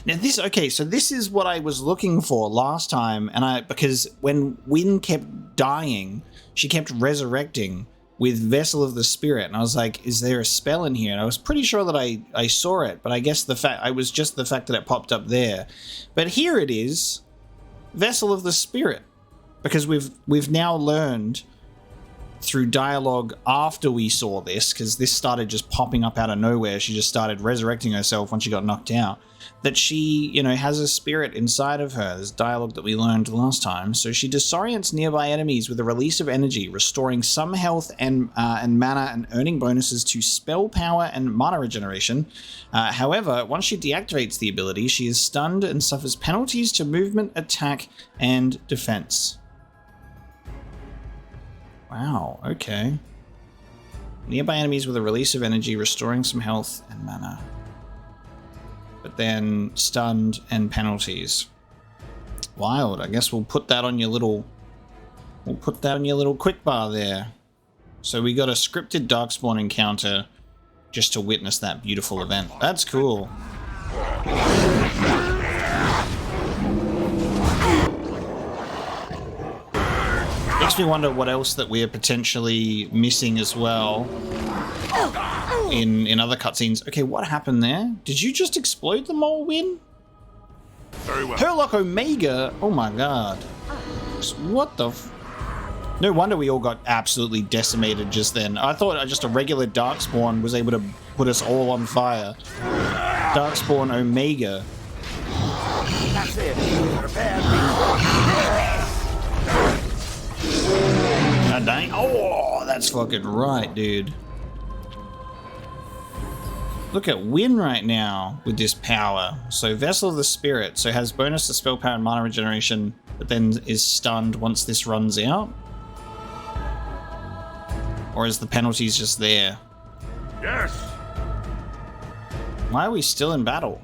Now this, okay, so this is what I was looking for last time, and because when Wynn kept dying, she kept resurrecting with Vessel of the Spirit, and I was like, is there a spell in here? And I was pretty sure that I saw it, but I guess the fact that it popped up there. But here it is, Vessel of the Spirit, because we've now learned through dialogue after we saw this, because this started just popping up out of nowhere. She just started resurrecting herself when she got knocked out, that she, you know, has a spirit inside of her. This dialogue that we learned last time. So she disorients nearby enemies with a release of energy, restoring some health and mana and earning bonuses to spell power and mana regeneration. However, once she deactivates the ability, she is stunned and suffers penalties to movement, attack, and defense. Wow, okay. Nearby enemies with a release of energy, restoring some health and mana. But then stunned and penalties. Wild. I guess we'll put that on your little quick bar there. So we got a scripted Darkspawn encounter just to witness that beautiful event. That's cool. Makes me wonder what else that we're potentially missing as well in other cutscenes. Okay, what happened there? Did you just explode the mole, Win? Very well. Herlock Omega? Oh my god. What the No wonder we all got absolutely decimated just then. I thought just a regular Darkspawn was able to put us all on fire. Darkspawn Omega. That's it. Prepare me. God dang. Oh, that's fucking right, dude. Look at Win right now with this power. So Vessel of the Spirit, so has bonus to spell power and mana regeneration, but then is stunned once this runs out? Or is the penalties just there? Yes. Why are we still in battle?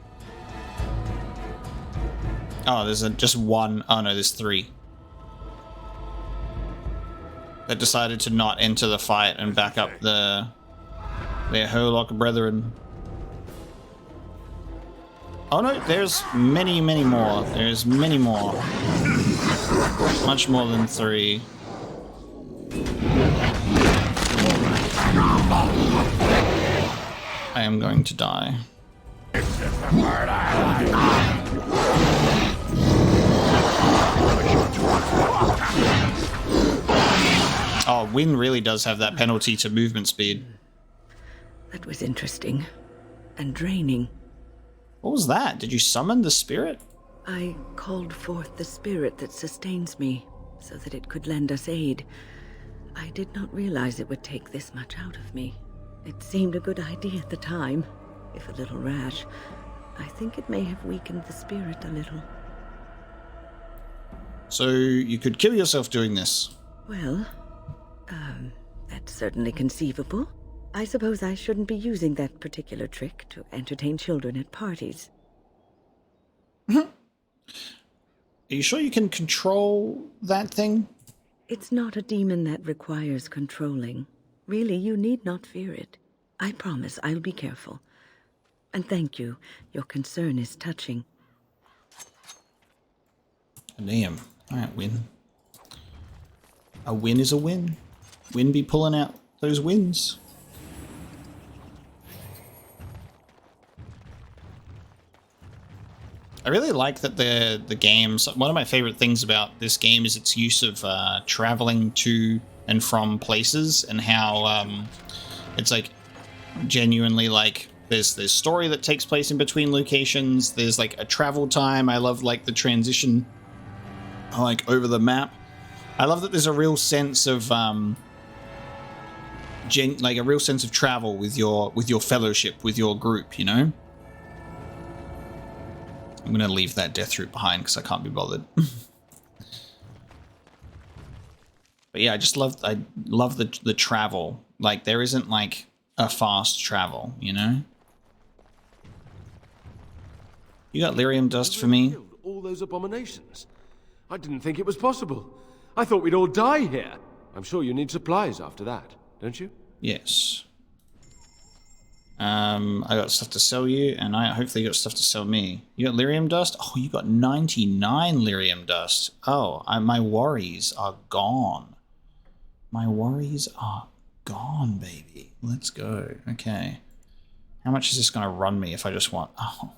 Oh, there's just one. Oh no, there's three. That decided to not enter the fight and back up their Herlock brethren. Oh no, there's many, many more. There's many more. Much more than 3. I am going to die. This is the part I like. Oh, wind really does have that penalty to movement speed. That was interesting. And draining. What was that? Did you summon the spirit? I called forth the spirit that sustains me, so that it could lend us aid. I did not realize it would take this much out of me. It seemed a good idea at the time, if a little rash. I think it may have weakened the spirit a little. So you could kill yourself doing this. Well, that's certainly conceivable. I suppose I shouldn't be using that particular trick to entertain children at parties. Are you sure you can control that thing? It's not a demon that requires controlling. Really, you need not fear it. I promise I'll be careful. And thank you. Your concern is touching. Damn. Alright, win. A win is a win. Win be pulling out those wins. I really like that the games. One of my favorite things about this game is its use of traveling to and from places, and how it's like genuinely like there's story that takes place in between locations. There's like a travel time. I love like the transition, like over the map. I love that there's a real sense of like a real sense of travel with your fellowship, with your group, you know. I'm gonna leave that death route behind because I can't be bothered. But yeah, I love the travel. Like there isn't like a fast travel, you know. You got lyrium dust for me? All those abominations. I didn't think it was possible. I thought we'd all die here. I'm sure you need supplies after that, don't you? Yes. I got stuff to sell you, and hopefully you got stuff to sell me. You got lyrium dust? Oh, you got 99 lyrium dust. Oh, my worries are gone. My worries are gone, baby. Let's go. Okay. How much is this going to run me if I just want... Oh.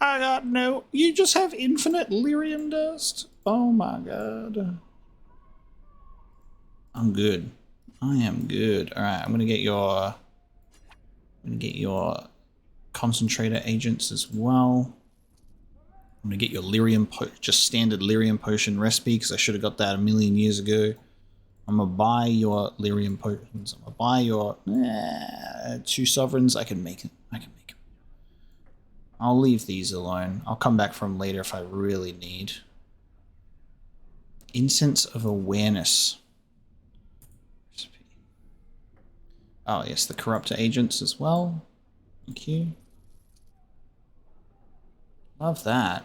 I got no... You just have infinite lyrium dust? Oh my god. I'm good. I am good. Alright, I'm gonna get your concentrator agents as well. I'm gonna get your lyrium just standard lyrium potion recipe, because I should have got that a million years ago. I'm gonna buy your lyrium potions. I'm gonna buy your 2 sovereigns. I can make it. I'll leave these alone. I'll come back for them later if I really need. Incense of Awareness. Oh, yes, the corruptor agents as well. Thank you. Love that.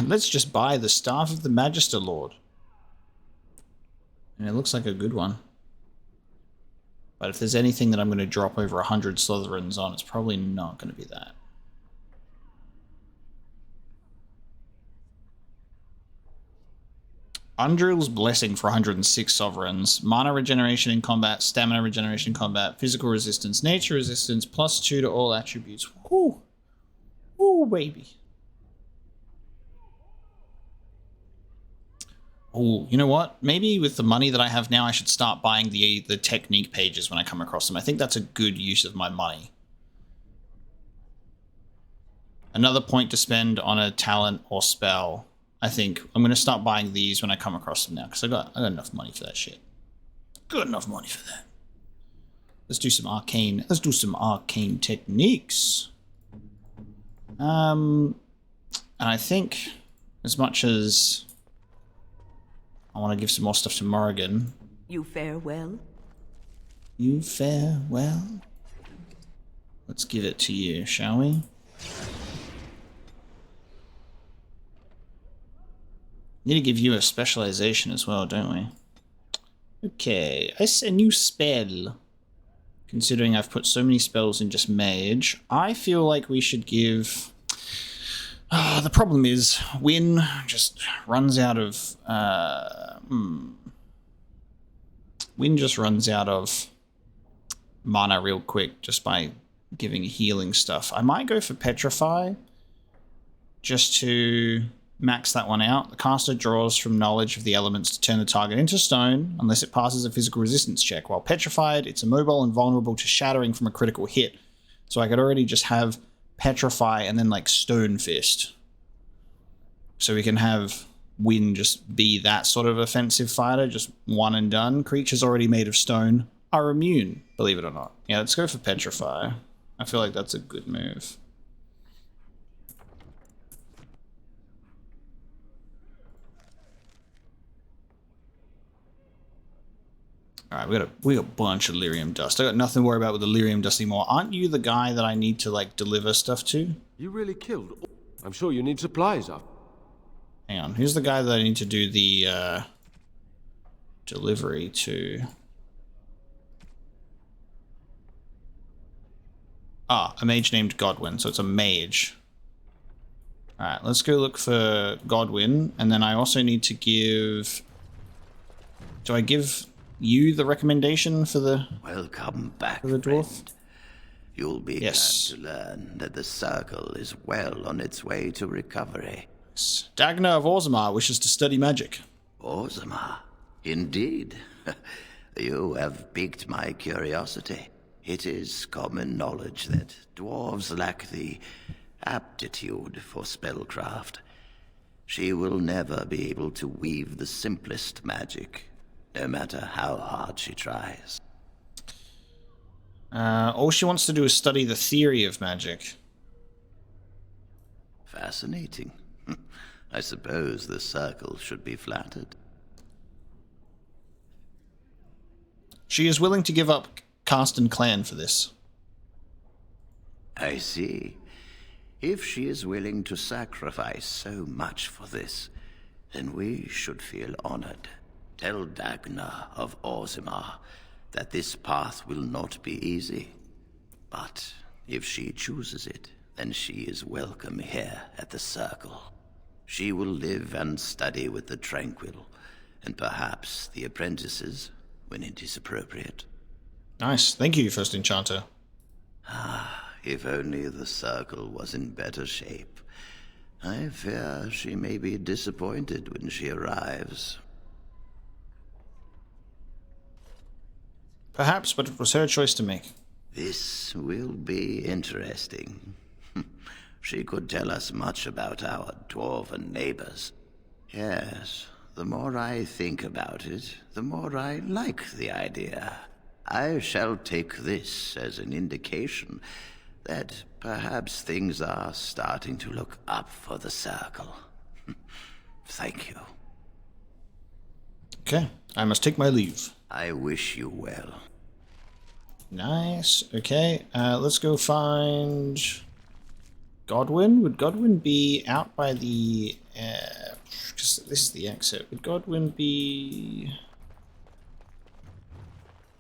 Let's just buy the Staff of the Magister Lord. And it looks like a good one. But if there's anything that I'm going to drop over 100 Slytherins on, it's probably not going to be that. Undril's Blessing for 106 sovereigns. Mana regeneration in combat, stamina regeneration in combat, physical resistance, nature resistance, +2 to all attributes. Woo! Woo, baby. Oh, you know what? Maybe with the money that I have now, I should start buying the technique pages when I come across them. I think that's a good use of my money. Another point to spend on a talent or spell. I think I'm going to start buying these when I come across them now, because I got enough money for that shit. Got enough money for that. Let's do some arcane. Let's do some arcane techniques. And I think as much as I want to give some more stuff to Morrigan. You fare well? You fare well? Let's give it to you, shall we? Need to give you a specialization as well, don't we? Okay, a new spell. Considering I've put so many spells in just mage, I feel like we should give... The problem is, Win just runs out of... Win just runs out of mana real quick just by giving healing stuff. I might go for Petrify just to max that one out. The caster draws from knowledge of the elements to turn the target into stone unless it passes a physical resistance check. While petrified, it's immobile and vulnerable to shattering from a critical hit. So I could already just have Petrify and then like Stone Fist. So we can have Win just be that sort of offensive fighter, just one and done. Creatures already made of stone are immune, believe it or not. Yeah, let's go for Petrify. I feel like that's a good move. Alright, we got a bunch of lyrium dust. I got nothing to worry about with the lyrium dust anymore. Aren't you the guy that I need to like deliver stuff to? You really killed. I'm sure you need supplies up. Hang on, who's the guy that I need to do the delivery to? Ah, a mage named Godwin, so it's a mage. Alright, let's go look for Godwin, and then I also need to give... Do I give you the recommendation for the... Welcome back, for the dwarf? friend. You'll be Yes. glad to learn that the circle is well on its way to recovery. Dagna of Orzammar wishes to study magic. Orzammar, indeed. You have piqued my curiosity. It is common knowledge that dwarves lack the aptitude for spellcraft. She will never be able to weave the simplest magic, no matter how hard she tries. All she wants to do is study the theory of magic. Fascinating. I suppose the circle should be flattered. She is willing to give up caste and clan for this. I see. If she is willing to sacrifice so much for this, then we should feel honored. Tell Dagna of Orzammar that this path will not be easy. But if she chooses it, then she is welcome here at the Circle. She will live and study with the Tranquil, and perhaps the apprentices, when it is appropriate. Nice. Thank you, First Enchanter. If only the Circle was in better shape. I fear she may be disappointed when she arrives. Perhaps, but it was her choice to make. This will be interesting. She could tell us much about our dwarven neighbors. Yes, the more I think about it, the more I like the idea. I shall take this as an indication that perhaps things are starting to look up for the Circle. Thank you. Okay, I must take my leave. I wish you well. Nice. Okay, let's go find Godwin. Would Godwin be out by the... because this is the exit. Would Godwin be...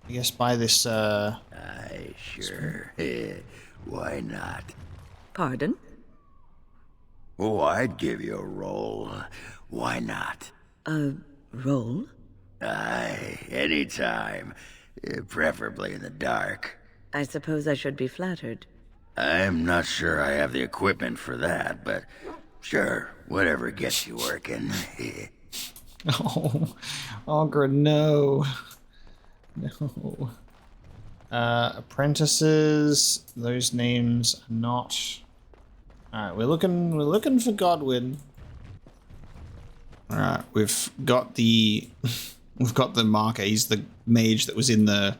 I guess by this... Aye, sure. Why not? Pardon? Oh, I'd give you a roll. Why not? A roll? Aye, anytime. Preferably in the dark. I suppose I should be flattered. I'm not sure I have the equipment for that, but sure, whatever gets you working. Oh, Augur, no. No. Apprentices, those names are not... Alright, we're looking for Godwin. Alright, we've got the we've got the marker. He's the mage that was in the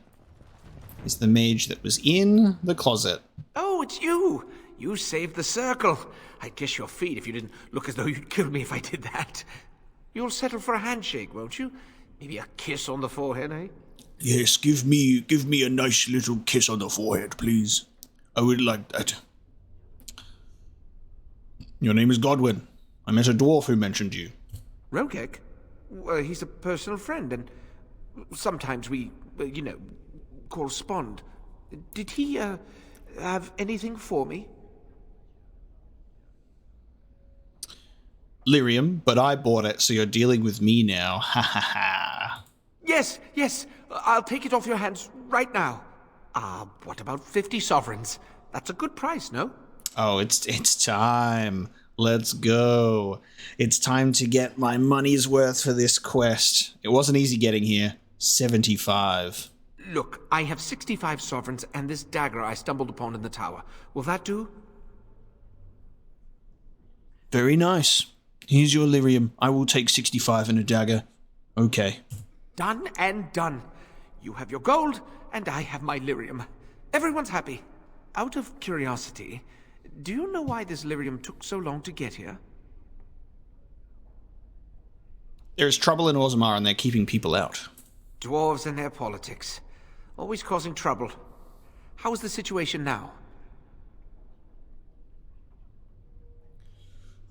closet. Oh, it's you! You saved the Circle. I'd kiss your feet if you didn't look as though you'd kill me if I did that. You'll settle for a handshake, won't you? Maybe a kiss on the forehead, eh? Yes, give me a nice little kiss on the forehead, please. I would like that. Your name is Godwin. I met a dwarf who mentioned you. Rogek? He's a personal friend, and sometimes we, correspond. Did he, have anything for me? lyrium, but I bought it, so you're dealing with me now. Ha ha ha. Yes, yes. I'll take it off your hands right now. What about 50 sovereigns? That's a good price, no? Oh, it's time. Let's go. It's time to get my money's worth for this quest. It wasn't easy getting here. 75. Look, I have 65 sovereigns and this dagger I stumbled upon in the tower. Will that do? Very nice. Here's your lyrium. I will take 65 and a dagger. Okay. Done and done. You have your gold, and I have my lyrium. Everyone's happy. Out of curiosity, do you know why this lyrium took so long to get here? There's trouble in Orzammar and they're keeping people out. Dwarves and their politics. Always causing trouble. How is the situation now?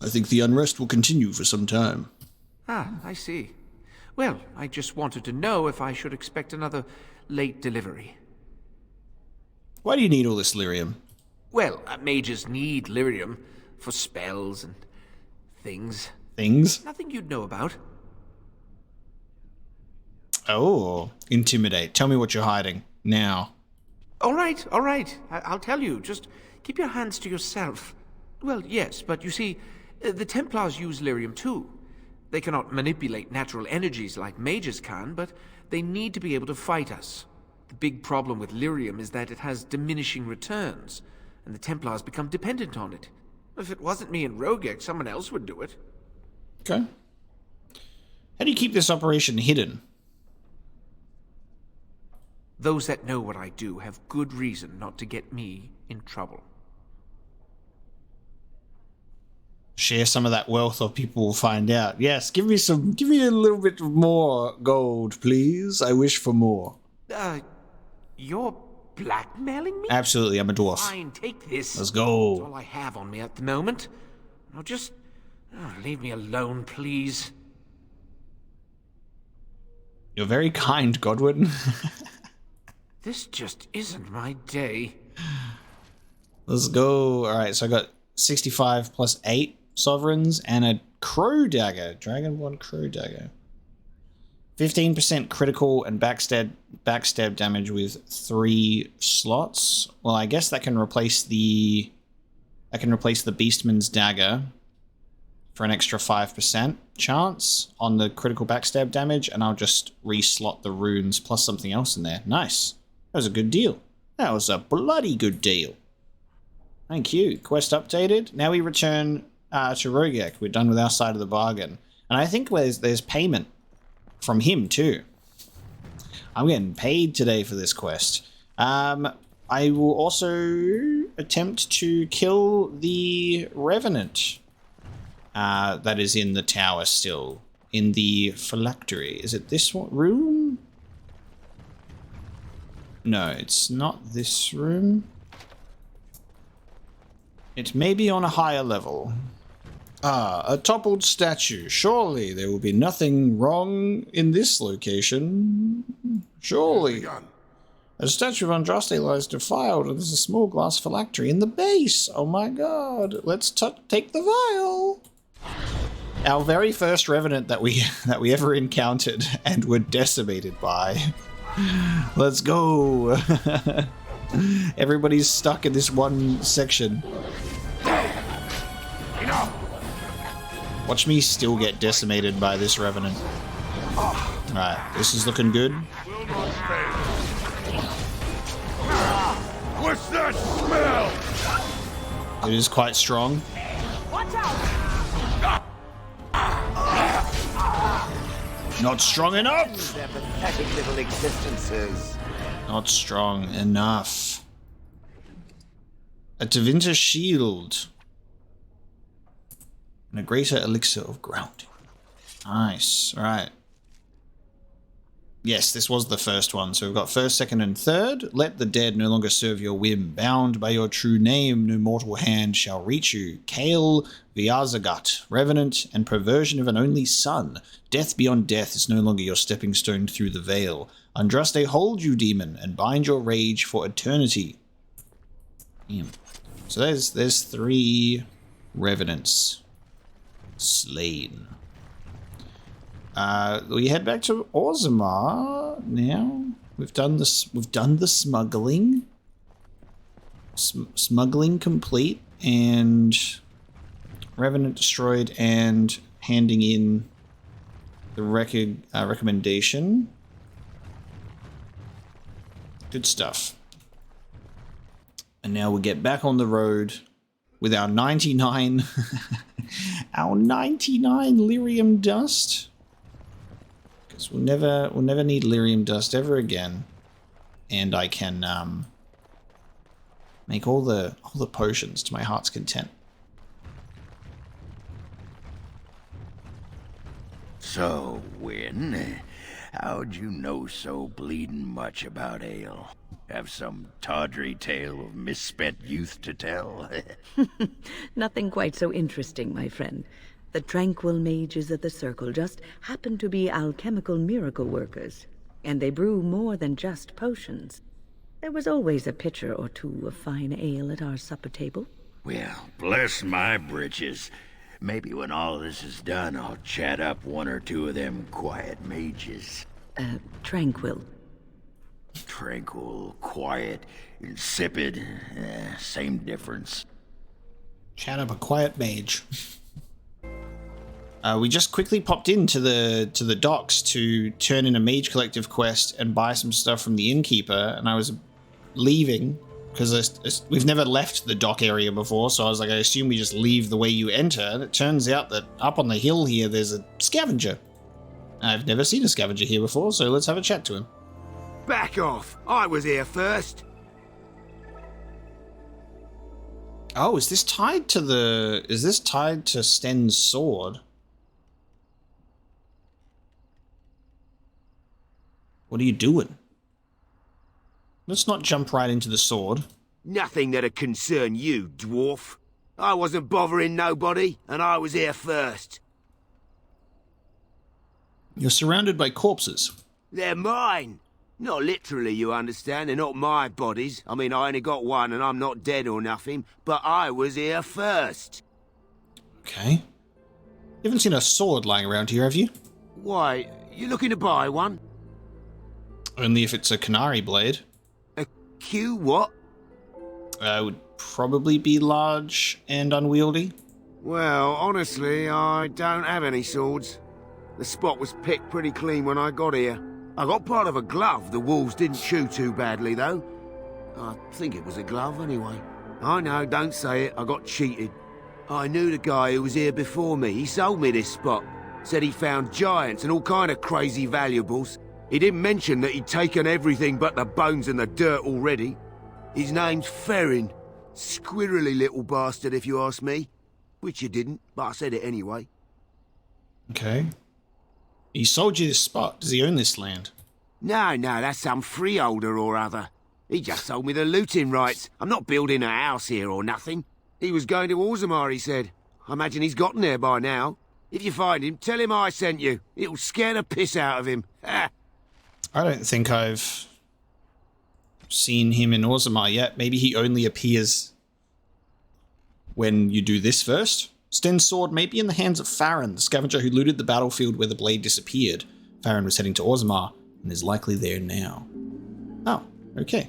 I think the unrest will continue for some time. Ah, I see. Well, I just wanted to know if I should expect another late delivery. Why do you need all this lyrium? Well, mages need lyrium for spells and things. Things? Nothing you'd know about. Oh, intimidate. Tell me what you're hiding. Now. All right, all right. I'll tell you. Just keep your hands to yourself. Well, yes, but you see, the Templars use lyrium too. They cannot manipulate natural energies like mages can, but they need to be able to fight us. The big problem with lyrium is that it has diminishing returns, and the Templars become dependent on it. If it wasn't me and Rogek, someone else would do it. Okay. How do you keep this operation hidden? Those that know what I do have good reason not to get me in trouble. Share some of that wealth or people will find out. Yes, give me a little bit more gold, please. I wish for more. You're blackmailing me? Absolutely, I'm a dwarf. Fine, take this. Let's go. That's all I have on me at the moment. Now just leave me alone, please. You're very kind, Godwin. This just isn't my day. Let's go. All right, so I got 65 plus 8 sovereigns and a crow dagger. Dragonborn crow dagger. 15% critical and backstab damage with 3 slots. Well, I guess that can replace the Beastman's dagger for an extra 5% chance on the critical backstab damage, and I'll just reslot the runes plus something else in there. Nice. That was a good deal. That was a bloody good deal. Thank you. Quest updated. Now we return to Rogek. We're done with our side of the bargain. And I think there's payment from him too. I'm getting paid today for this quest. I will also attempt to kill the Revenant that is in the tower still. In the phylactery. Is it this one? Room? No, it's not this room. It may be on a higher level. Ah, a toppled statue. Surely there will be nothing wrong in this location. Surely. A statue of Andraste lies defiled, and there's a small glass phylactery in the base. Oh my god. Let's take the vial. Our very first Revenant that we ever encountered and were decimated by. Let's go. Everybody's stuck in this one section. Watch me still get decimated by this Revenant. Alright, this is looking good. What's that smell? It is quite strong. Watch out! Not strong enough! Their pathetic little existences. Not strong enough. A Tevinter shield. And a greater elixir of grounding. Nice. Alright. Yes, this was the first one. So we've got first, second, and third. Let the dead no longer serve your whim. Bound by your true name, no mortal hand shall reach you. Kale Viazagut, revenant and perversion of an only son. Death beyond death is no longer your stepping stone through the veil. Andraste hold you, demon, and bind your rage for eternity. Damn. So there's 3 revenants. slain. We head back to Orzammar now. We've done this. We've done the smuggling. Smuggling complete, and Revenant destroyed, and handing in the recommendation. Good stuff. And now we'll get back on the road with our 99 our 99 lyrium dust. Because we'll never need lyrium dust ever again. And I can make all the potions to my heart's content. So, Wynn, how'd you know so bleedin' much about ale? Have some tawdry tale of misspent youth to tell? Nothing quite so interesting, my friend. The tranquil mages of the Circle just happen to be alchemical miracle workers, and they brew more than just potions. There was always a pitcher or two of fine ale at our supper table. Well, bless my britches. Maybe when all this is done, I'll chat up one or two of them quiet mages. Tranquil. Tranquil, quiet, insipid. Same difference. Chat up a quiet mage. We just quickly popped into the docks to turn in a mage collective quest and buy some stuff from the innkeeper, and I was leaving because we've never left the dock area before, so I was like, I assume we just leave the way you enter, and it turns out that up on the hill here there's a scavenger. I've never seen a scavenger here before, so let's have a chat to him. Back off! I was here first! Oh, is this tied to Sten's sword? What are you doing? Let's not jump right into the sword. Nothing that'd concern you, dwarf. I wasn't bothering nobody, and I was here first. You're surrounded by corpses. They're mine! Not literally, you understand. They're not my bodies. I mean, I only got one, and I'm not dead or nothing, but I was here first. Okay. You haven't seen a sword lying around here, have you? Why, you looking to buy one? Only if it's a Canary blade. A Q what? Would probably be large and unwieldy. Well, honestly, I don't have any swords. The spot was picked pretty clean when I got here. I got part of a glove the wolves didn't chew too badly, though. I think it was a glove, anyway. I know, don't say it, I got cheated. I knew the guy who was here before me. He sold me this spot. Said he found giants and all kind of crazy valuables. He didn't mention that he'd taken everything but the bones and the dirt already. His name's Ferrin. Squirrely little bastard, if you ask me. Which you didn't, but I said it anyway. Okay. He sold you this spot. Does he own this land? No, that's some freeholder or other. He just sold me the looting rights. I'm not building a house here or nothing. He was going to Orzammar, he said. I imagine he's gotten there by now. If you find him, tell him I sent you. It'll scare the piss out of him. Ha! I don't think I've seen him in Orzammar yet. Maybe he only appears when you do this first. Sten's sword may be in the hands of Farron, the scavenger who looted the battlefield where the blade disappeared. Farron was heading to Orzammar and is likely there now. Oh, okay.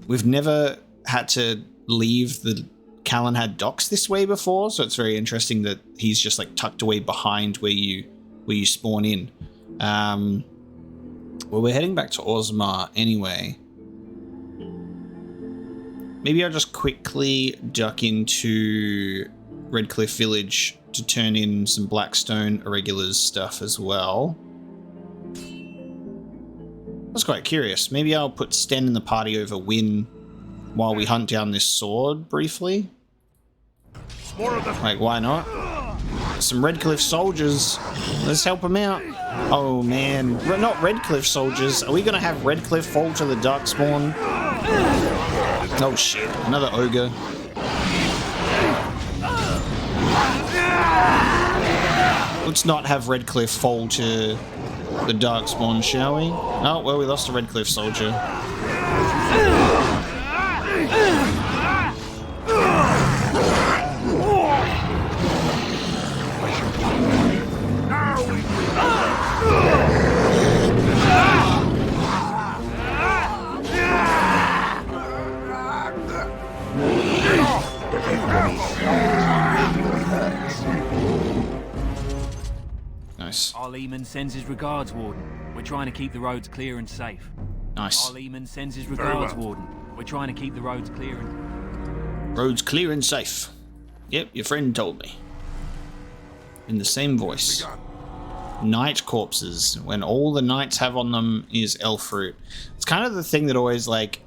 We've never had to leave the Calenhad docks this way before, so it's very interesting that he's just like tucked away behind where you spawn in. Well, we're heading back to Orzammar anyway. Maybe I'll just quickly duck into Redcliffe Village to turn in some Blackstone Irregulars stuff as well. I was quite curious. Maybe I'll put Sten in the party over Wynn while we hunt down this sword briefly. Like, why not? Some Redcliffe soldiers. Let's help them out. Oh man, not Redcliffe soldiers. Are we gonna have Redcliffe fall to the darkspawn? Oh shit, another ogre. Let's not have Redcliffe fall to the darkspawn, shall we? Oh, well, we lost a Redcliffe soldier. Nice. Our Leman sends his regards, Warden. We're trying to keep the roads clear and safe. Nice. Our Leman sends his regards, Warden. We're trying to keep the roads clear and... Roads clear and safe. Yep, your friend told me. In the same voice. Night corpses, when all the knights have on them is elf fruit. It's kind of the thing that always, like,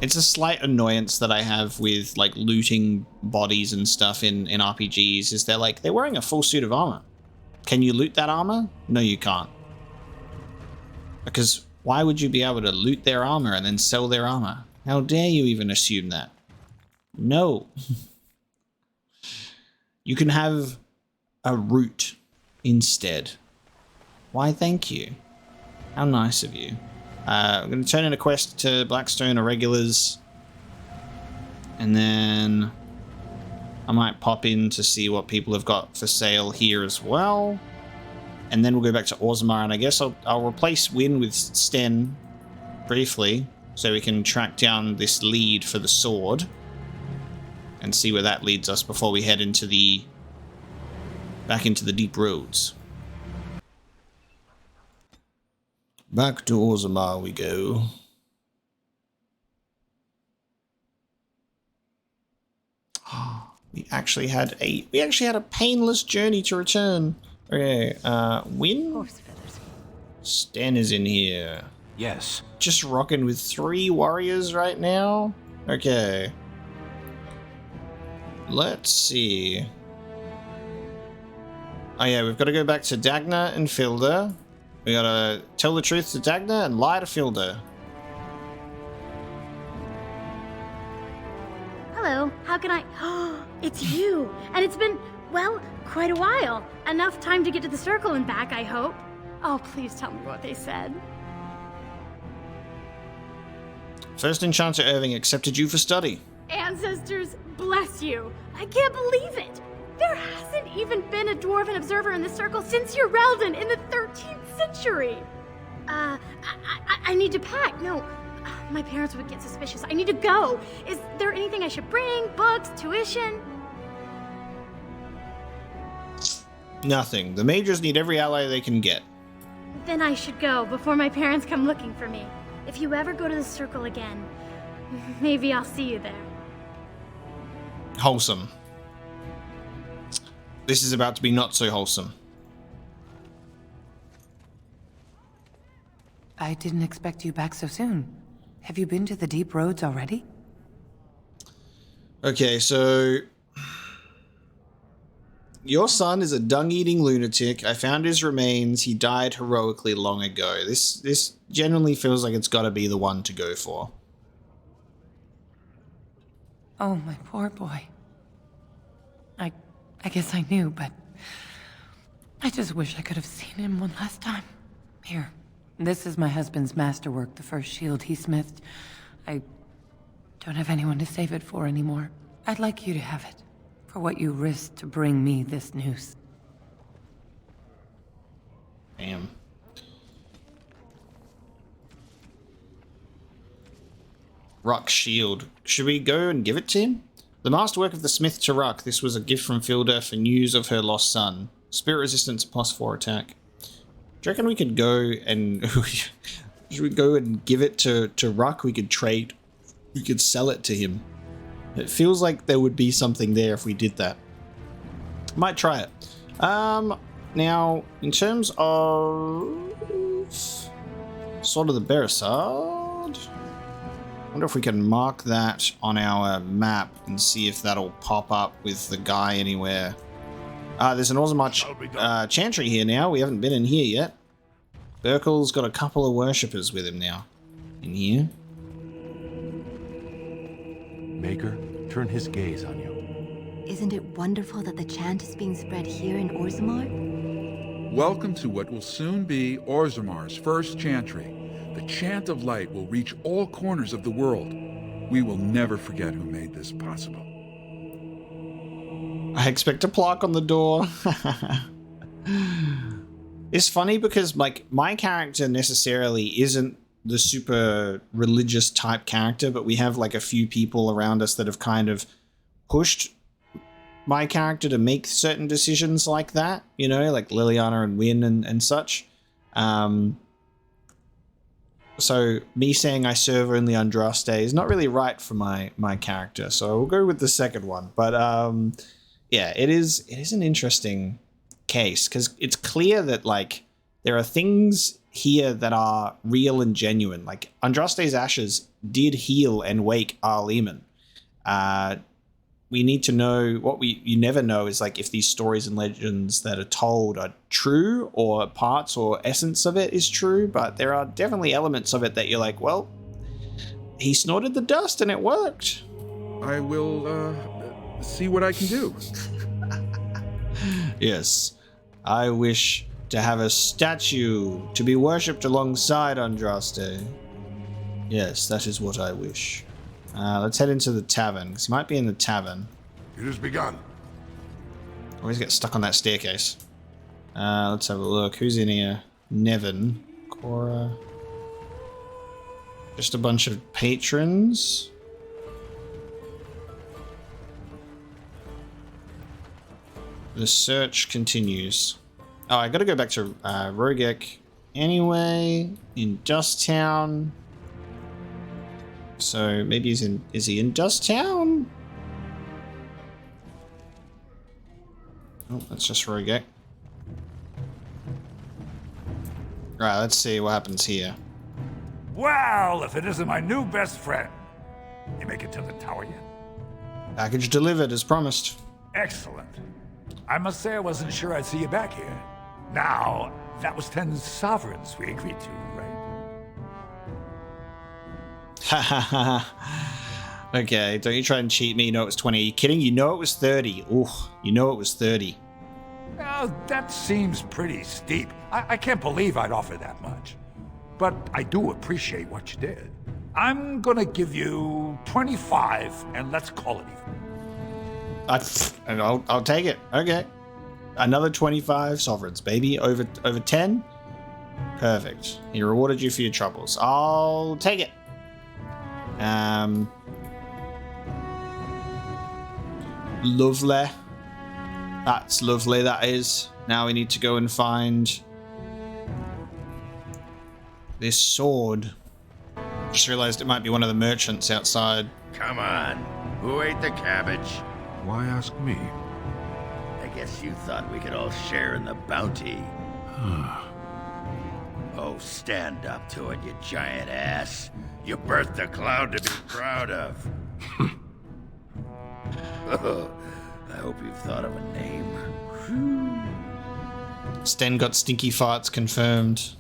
it's a slight annoyance that I have with, like, looting bodies and stuff in RPGs, is they're wearing a full suit of armor. Can you loot that armor? No, you can't. Because why would you be able to loot their armor and then sell their armor? How dare you even assume that? No. You can have a root instead. Why, thank you. How nice of you. I'm going to turn in a quest to Blackstone Irregulars. And then I might pop in to see what people have got for sale here as well. And then we'll go back to Orzammar, and I guess I'll replace Wynn with Sten briefly, so we can track down this lead for the sword and see where that leads us before we head into back into the deep roads. Back to Orzammar we go. We actually had a painless journey to return. Okay, Wynn? Sten is in here. Yes. Just rocking with 3 warriors right now? Okay. Let's see. Oh yeah, we've got to go back to Dagna and Filda. We gotta tell the truth to Dagna and lie to Filda. Hello, how can I... It's you! And it's been, well, quite a while. Enough time to get to the circle and back, I hope. Oh, please tell me what they said. First Enchanter Irving accepted you for study. Ancestors, bless you. I can't believe it. There hasn't even been a dwarven observer in the circle since Urelden in the 13th century. I need to pack. No, my parents would get suspicious. I need to go. Is there anything I should bring? Books, tuition? Nothing. The majors need every ally they can get. Then I should go before my parents come looking for me. If you ever go to the circle again, maybe I'll see you there. Wholesome. This is about to be not so wholesome. I didn't expect you back so soon. Have you been to the deep roads already? Okay, so your son is a dung-eating lunatic. I found his remains. He died heroically long ago. This genuinely feels like it's got to be the one to go for. Oh, my poor boy. I guess I knew, but I just wish I could have seen him one last time. Here, this is my husband's masterwork, the first shield he smithed. I don't have anyone to save it for anymore. I'd like you to have it, for what you risked to bring me this news. Damn. Ruck's shield. Should we go and give it to him? The masterwork of the smith to Ruck. This was a gift from Filda for news of her lost son. Spirit resistance +4 attack. Do you reckon we could go and should we go and give it to Ruck? We could trade. We could sell it to him. It feels like there would be something there if we did that. Might try it. Now, in terms of Sword of the Beresard, I wonder if we can mark that on our map and see if that'll pop up with the guy anywhere. There's an Orzammar chantry here now. We haven't been in here yet. Burkle's got a couple of worshippers with him now. In here. Maker, turn his gaze on you. Isn't it wonderful that the chant is being spread here in Orzammar? Welcome to what will soon be Orzammar's first chantry. The chant of light will reach all corners of the world. We will never forget who made this possible. I expect a plaque on the door. It's funny because, like, my character necessarily isn't the super religious type character, but we have, like, a few people around us that have kind of pushed my character to make certain decisions like that, you know, like Liliana and Wynn and such. So me saying I serve only Andraste is not really right for my character, so I will go with the second one. But yeah, it is an interesting case because it's clear that like there are things here that are real and genuine. Like Andraste's ashes did heal and wake Arleman. We need to know what you never know is like if these stories and legends that are told are true or parts or essence of it is true, but there are definitely elements of it that you're like, well, he snorted the dust and it worked. I will see what I can do. Yes, I wish to have a statue to be worshipped alongside Andraste. Yes, that is what I wish. Let's head into the tavern, because he might be in the tavern. It has begun. Always get stuck on that staircase. Let's have a look. Who's in here? Nevin. Cora. Just a bunch of patrons. The search continues. Oh, I gotta go back to Rogek anyway, in Dusttown. So maybe is he in Dusttown? Oh, that's just Rogek. Right, let's see what happens here. Well, if it isn't my new best friend. You make it to the tower yet? Package delivered as promised. Excellent. I must say I wasn't sure I'd see you back here. Now, that was 10 sovereigns we agreed to, right? Ha ha ha. Okay, don't you try and cheat me. You know it was 20. Are you kidding? You know it was 30. Ooh, you know it was 30. Well, that seems pretty steep. I can't believe I'd offer that much. But I do appreciate what you did. I'm gonna give you 25, and let's call it even. I'll take it. Okay. Another 25 sovereigns, baby. Over 10? Perfect. He rewarded you for your troubles. I'll take it. Lovely. That's lovely, that is. Now we need to go and find this sword. Just realized it might be one of the merchants outside. Come on. Who ate the cabbage? Why ask me? I guess you thought we could all share in the bounty. Oh, stand up to it, you giant ass. You birthed a cloud to be proud of. Oh, I hope you've thought of a name. Sten got stinky farts confirmed.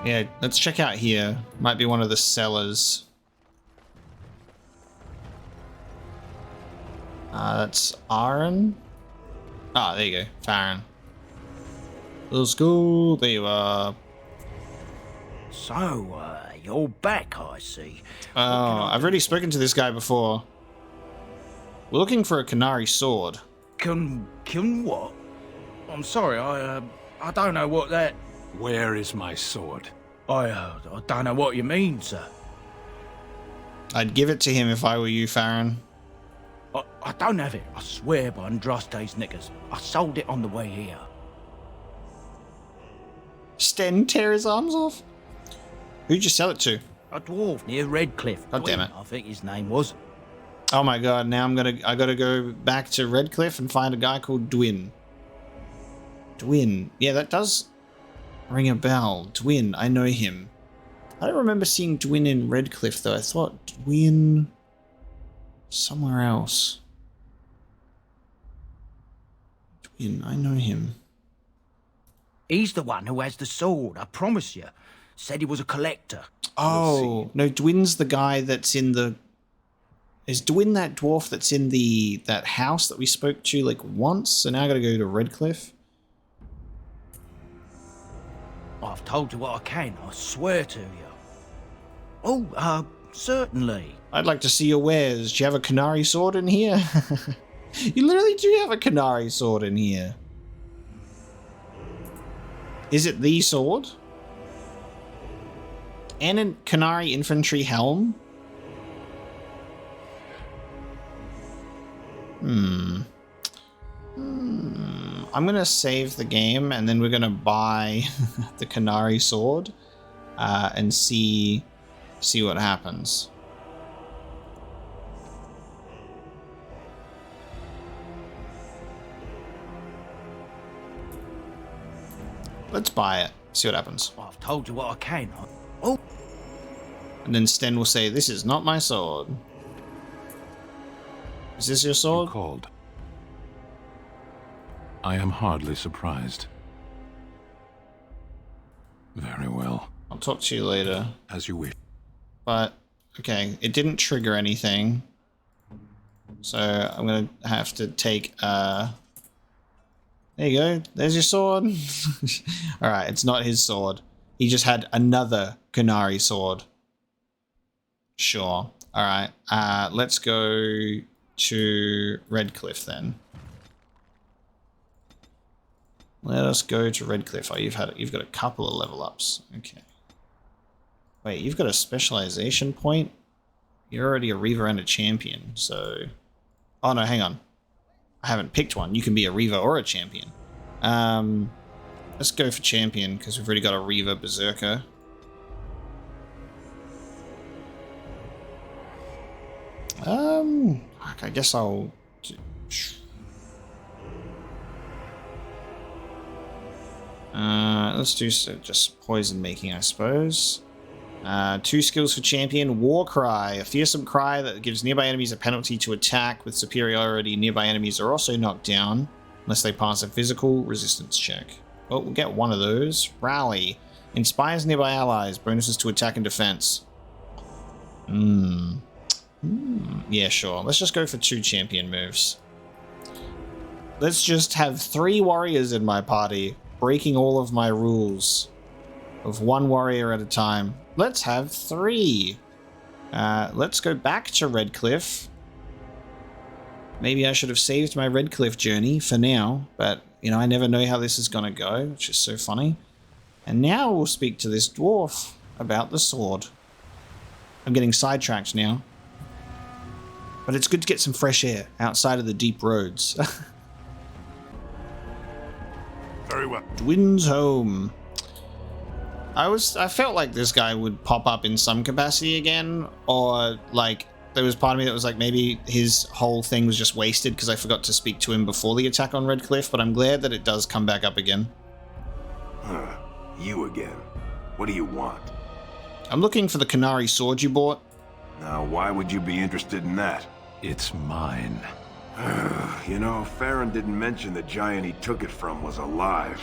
Yeah, let's check out here. Might be one of the cellars. That's Aaron. Ah, there you go. Farron. Let's go. There you are. So, you're back, I see. Oh, I've already spoken to this guy before. We're looking for a Canary sword. Can what? I'm sorry, I don't know what that... Where is my sword? I don't know what you mean, sir. I'd give it to him if I were you, Farron. I don't have it, I swear by Andraste's knickers. I sold it on the way here. Sten tear his arms off? Who'd you sell it to? A dwarf near Redcliffe. God damn it. I think his name was. Oh my god, now I gotta go back to Redcliffe and find a guy called Dwin. Dwin. Yeah, that does ring a bell. Dwin, I know him. I don't remember seeing Dwin in Redcliffe though. I thought Dwin somewhere else. Dwin, I know him. He's the one who has the sword, I promise you. Said he was a collector. Oh, no, Dwin's the guy that's in the... Is Dwin that dwarf that's in that house that we spoke to like once? So now I gotta go to Redcliffe. I've told you what I can, I swear to you. Oh, certainly. I'd like to see your wares. Do you have a Canary sword in here? You literally do have a Canary sword in here. Is it the sword? And a Canary infantry helm? I'm going to save the game, and then we're going to buy the Canary sword and see what happens. Let's buy it. See what happens. I've told you what I can. Oh. And then Sten will say, "This is not my sword." Is this your sword? You called. I am hardly surprised. Very well. I'll talk to you later. As you wish. But, okay, it didn't trigger anything. So I'm going to have to take, there you go. There's your sword. Alright, it's not his sword. He just had another Canary sword. Sure. Alright, let's go to Redcliffe then. Let us go to Redcliffe. Oh, you've got a couple of level ups. Okay. Wait, you've got a specialization point? You're already a Reaver and a champion, so... Oh no, hang on. I haven't picked one. You can be a Reaver or a champion. Let's go for champion, because we've already got a Reaver Berserker. I guess I'll... let's do just poison making, I suppose. 2 skills for champion. War Cry, a fearsome cry that gives nearby enemies a penalty to attack with superiority. Nearby enemies are also knocked down unless they pass a physical resistance check. Well, we'll get one of those. Rally, inspires nearby allies. Bonuses to attack and defense. Yeah, sure. Let's just go for 2 champion moves. Let's just have 3 warriors in my party, breaking all of my rules of 1 warrior at a time. Let's have 3. Let's go back to Redcliffe. Maybe I should have saved my Redcliffe journey for now, but, you know, I never know how this is going to go, which is so funny. And now we'll speak to this dwarf about the sword. I'm getting sidetracked now. But it's good to get some fresh air outside of the deep roads. Very well. Twins home. I felt like this guy would pop up in some capacity again, or like there was part of me that was like maybe his whole thing was just wasted because I forgot to speak to him before the attack on Redcliffe, but I'm glad that it does come back up again. You again. What do you want? I'm looking for the Canary sword you bought. Now, why would you be interested in that? It's mine. You know, Farron didn't mention the giant he took it from was alive.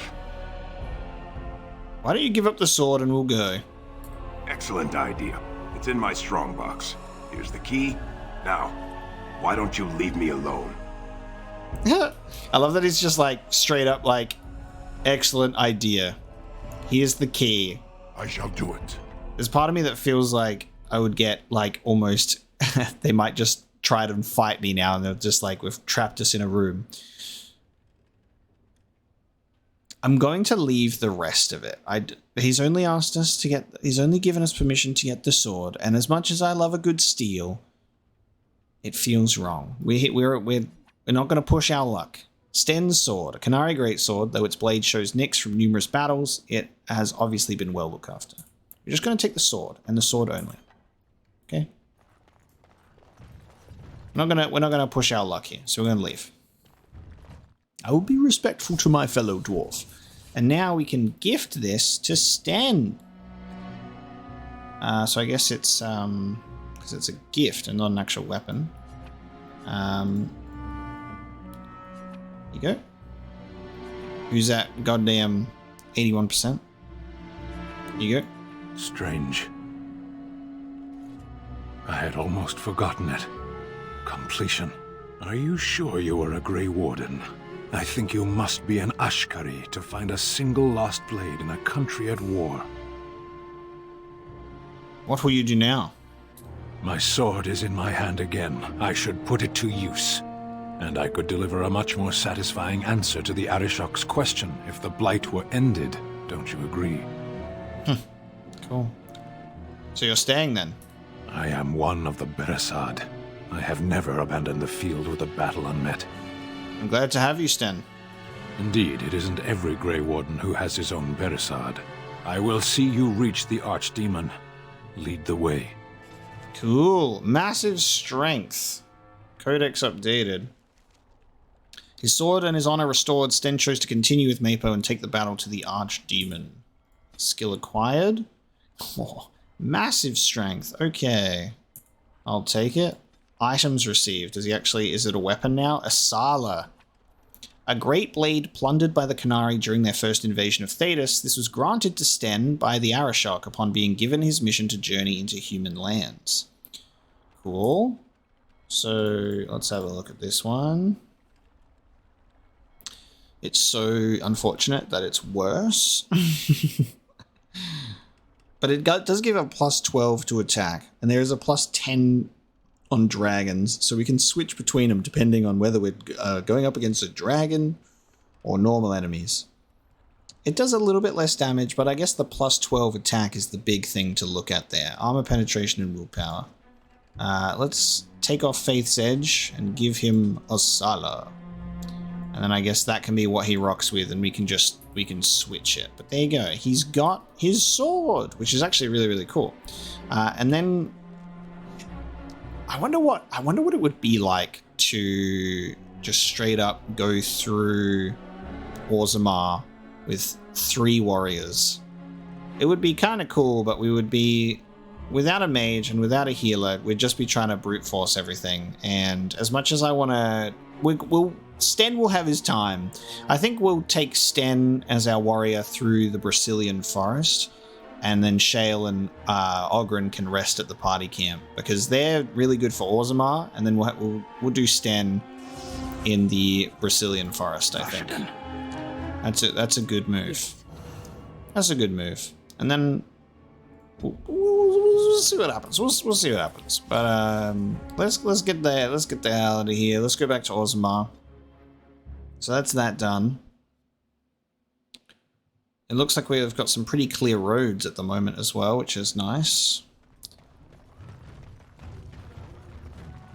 Why don't you give up the sword and we'll go? Excellent idea. It's in my strongbox. Here's the key. Now, why don't you leave me alone? I love that it's just like straight up like, excellent idea. Here's the key. I shall do it. There's part of me that feels like I would get like almost, they might just try to fight me now and they're just like, we've trapped us in a room. I'm going to leave the rest of it. He's only asked us to get, he's only given us permission to get the sword, and as much as I love a good steal, it feels wrong. We're not going to push our luck. Sten's sword, a Canary greatsword, though its blade shows nicks from numerous battles, it has obviously been well looked after. We're just going to take the sword, and the sword only. Okay? We're not gonna push our luck here, so we're gonna leave. I will be respectful to my fellow dwarf. And now we can gift this to Sten. So I guess it's because it's a gift and not an actual weapon. Here you go. Who's that goddamn 81%? Here you go. Strange. I had almost forgotten it. Completion. Are you sure you are a Grey Warden? I think you must be an Ashkari to find a single lost blade in a country at war. What will you do now? My sword is in my hand again. I should put it to use. And I could deliver a much more satisfying answer to the Arishok's question if the Blight were ended. Don't you agree? Cool. So you're staying then? I am one of the Beresad. I have never abandoned the field with a battle unmet. I'm glad to have you, Sten. Indeed, it isn't every Grey Warden who has his own Beresard. I will see you reach the Archdemon. Lead the way. Cool. Massive strength. Codex updated. His sword and his honor restored, Sten chose to continue with Mapo and take the battle to the Archdemon. Skill acquired. Oh, massive strength. Okay. I'll take it. Items received. Is it a weapon now? A Sala. A great blade plundered by the Qunari during their first invasion of Thedas. This was granted to Sten by the Arishok upon being given his mission to journey into human lands. Cool. So let's have a look at this one. It's so unfortunate that it's worse. But it does give a plus 12 to attack, and there is a plus 10 on dragons, so we can switch between them depending on whether we're going up against a dragon or normal enemies. It does a little bit less damage, but I guess the plus 12 attack is the big thing to look at there. Armor penetration and willpower. Let's take off Faith's Edge and give him a Sala. And then I guess that can be what he rocks with, and we can switch it. But there you go. He's got his sword, which is actually really, really cool. And then I wonder what it would be like to just straight up go through Orzammar with 3 warriors. It would be kind of cool, but we would be without a mage and without a healer. We'd just be trying to brute force everything. And as much as I want to, Sten will have his time. I think we'll take Sten as our warrior through the Brazilian forest, and then Shale and Ogren can rest at the party camp because they're really good for Orzammar, and then we'll do Sten in the Brazilian forest. I think that's a good move. That's a good move, and then we'll see what happens. We'll see what happens. But let's get there. Let's get the hell out of here. Let's go back to Orzammar. So that's that done. It looks like we've got some pretty clear roads at the moment as well, which is nice.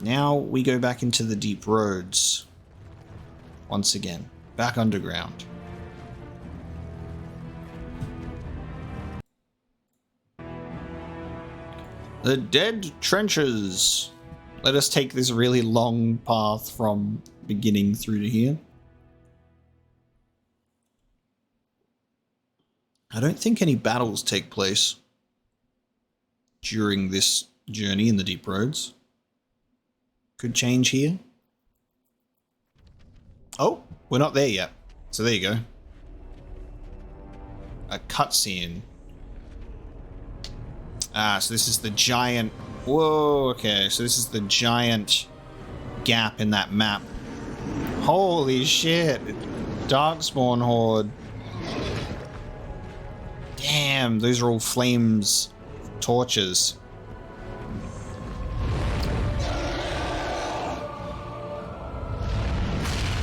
Now we go back into the deep roads. Once again, back underground. The Dead Trenches. Let us take this really long path from beginning through to here. I don't think any battles take place during this journey in the deep roads. Could change here. Oh, we're not there yet. So there you go. A cutscene. So this is the giant... Whoa, okay. So this is the giant gap in that map. Holy shit. Darkspawn Horde. Damn, those are all flames, torches.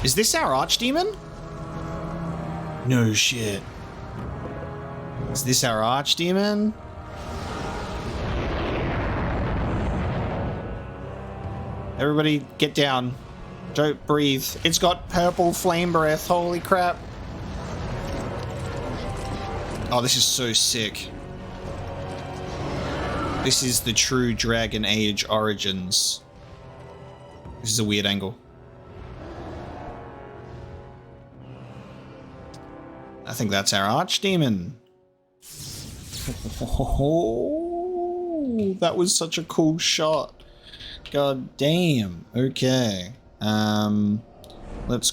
Is this our Archdemon? No shit. Is this our Archdemon? Everybody get down. Don't breathe. It's got purple flame breath. Holy crap. Oh, this is so sick. This is the true Dragon Age origins. This is a weird angle. I think that's our Archdemon. Oh, that was such a cool shot. God damn. Okay. Let's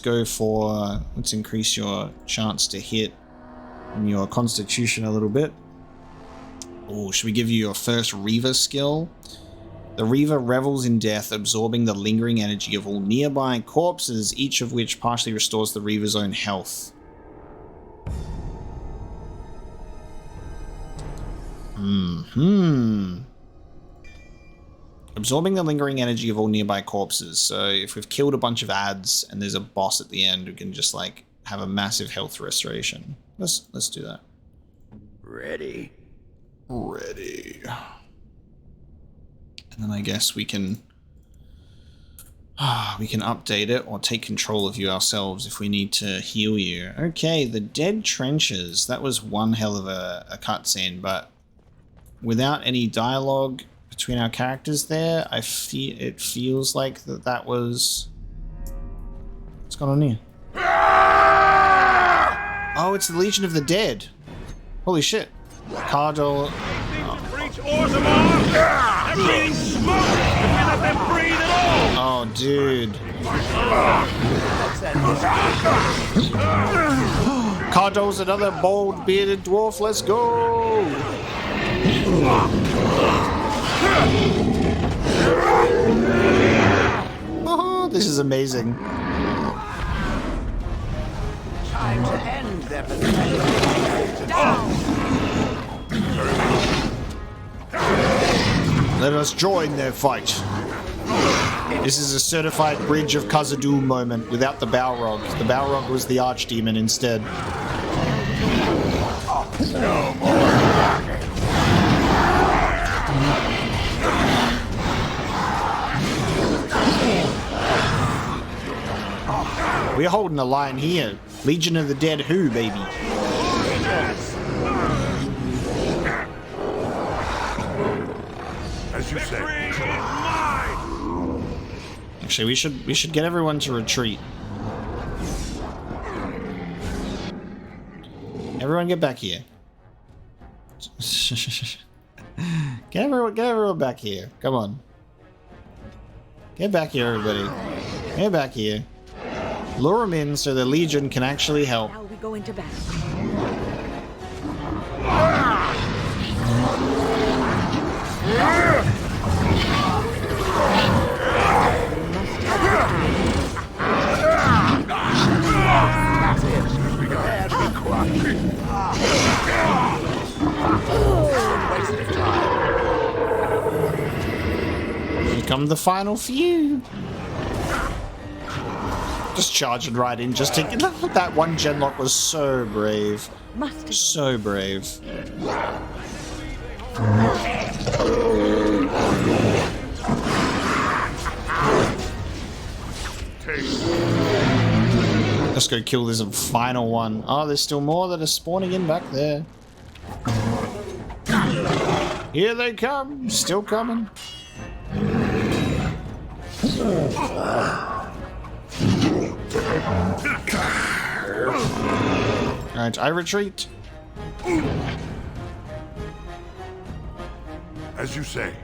increase your chance to hit and your constitution a little bit. Oh, should we give you your first Reaver skill? The Reaver revels in death, absorbing the lingering energy of all nearby corpses, each of which partially restores the Reaver's own health. Absorbing the lingering energy of all nearby corpses. So if we've killed a bunch of ads and there's a boss at the end, we can just like have a massive health restoration. Let's do that. Ready. And then I guess we can We can update it or take control of you ourselves if we need to heal you. Okay, the dead trenches. That was one hell of a cutscene, but without any dialogue between our characters there, it feels like that was... What's going on here? Oh, it's the Legion of the Dead. Holy shit. Cardinal... Reach Orzammar! They're breathing smoke! If we let them breathe at all! Oh, dude. Cardo's another bald, bearded dwarf. Let's go! Oh, this is amazing. Time to end their pathetic down! Let us join their fight. This is a certified Bridge of Khazad-dûm moment without the Balrog. The Balrog was the Archdemon instead. No more. We're holding the line here. Legion of the Dead who, baby? As you say. Actually, we should get everyone to retreat. Everyone get back here. Get everyone back here. Come on. Get back here, everybody. Get back here. Lure them in so the Legion can actually help. Now we go into battle. Here come the final few. Just charging right in, just taking that one genlock was so brave. So brave. Let's go kill this final one. Oh, there's still more that are spawning in back there. Here they come, still coming. Alright, I retreat. As you say.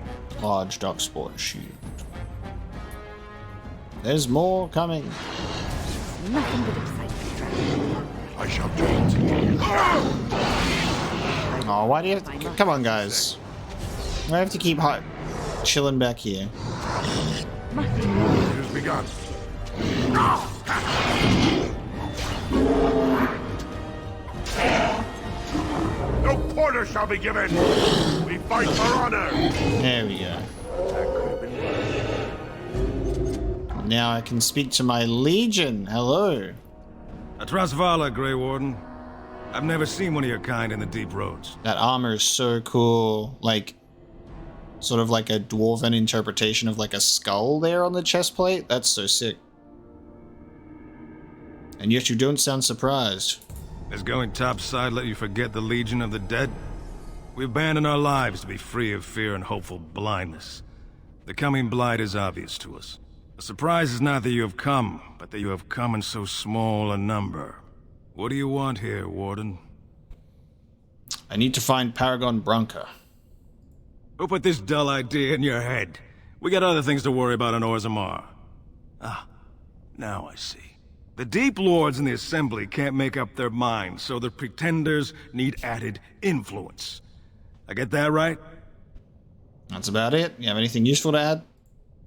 Large dark sport shield. There's more coming. Nothing but excitement. I shall do it. Oh, why do you have to... Come on, guys. I have to keep chilling back here. It has begun. No quarter shall be given. We fight for honor. There we go. Now I can speak to my Legion. Hello. Atrasvala, Grey Warden. I've never seen one of your kind in the deep roads. That armor is so cool. Like, sort of like a dwarven interpretation of like a skull there on the chest plate. That's so sick. And yet you don't sound surprised. Has going topside let you forget the Legion of the Dead? We abandon our lives to be free of fear and hopeful blindness. The coming blight is obvious to us. The surprise is not that you have come, but that you have come in so small a number. What do you want here, Warden? I need to find Paragon Branca. Who put this dull idea in your head? We got other things to worry about in Orzammar. Ah, now I see. The Deep Lords in the Assembly can't make up their minds, so the Pretenders need added influence. I get that right? That's about it. You have anything useful to add?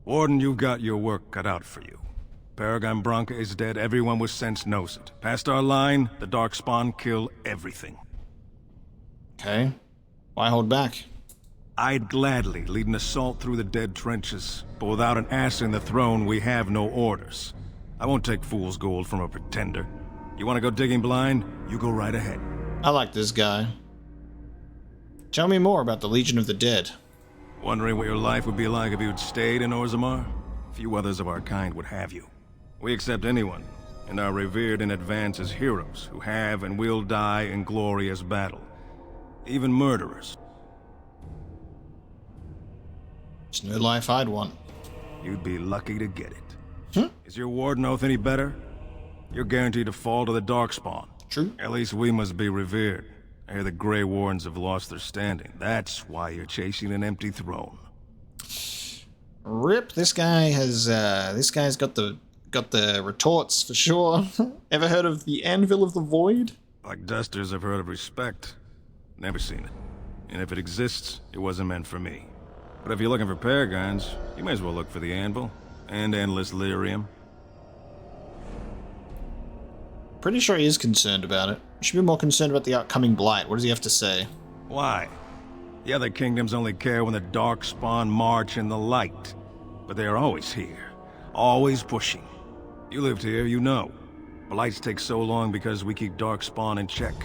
Warden, you've got your work cut out for you. Paragon Branca is dead, everyone with sense knows it. Past our line, the Darkspawn kill everything. Okay. Why hold back? I'd gladly lead an assault through the dead trenches, but without an ass in the throne, we have no orders. I won't take fool's gold from a pretender. You want to go digging blind? You go right ahead. I like this guy. Tell me more about the Legion of the Dead. Wondering what your life would be like if you had stayed in Orzammar? Few others of our kind would have you. We accept anyone, and are revered in advance as heroes who have and will die in glorious battle. Even murderers. It's no life I'd want. You'd be lucky to get it. Is your warden oath any better? You're guaranteed to fall to the Darkspawn. True. At least we must be revered. I hear the Grey Wardens have lost their standing. That's why you're chasing an empty throne. Rip, this guy's got the retorts for sure. Ever heard of the Anvil of the Void? Like dusters, I've heard of respect. Never seen it. And if it exists, it wasn't meant for me. But if you're looking for paragons, you may as well look for the Anvil. And endless lyrium. Pretty sure he is concerned about it. Should be more concerned about the upcoming blight. What does he have to say? Why? The other kingdoms only care when the Darkspawn march in the light. But they are always here. Always pushing. You lived here, you know. Blights take so long because we keep Darkspawn in check.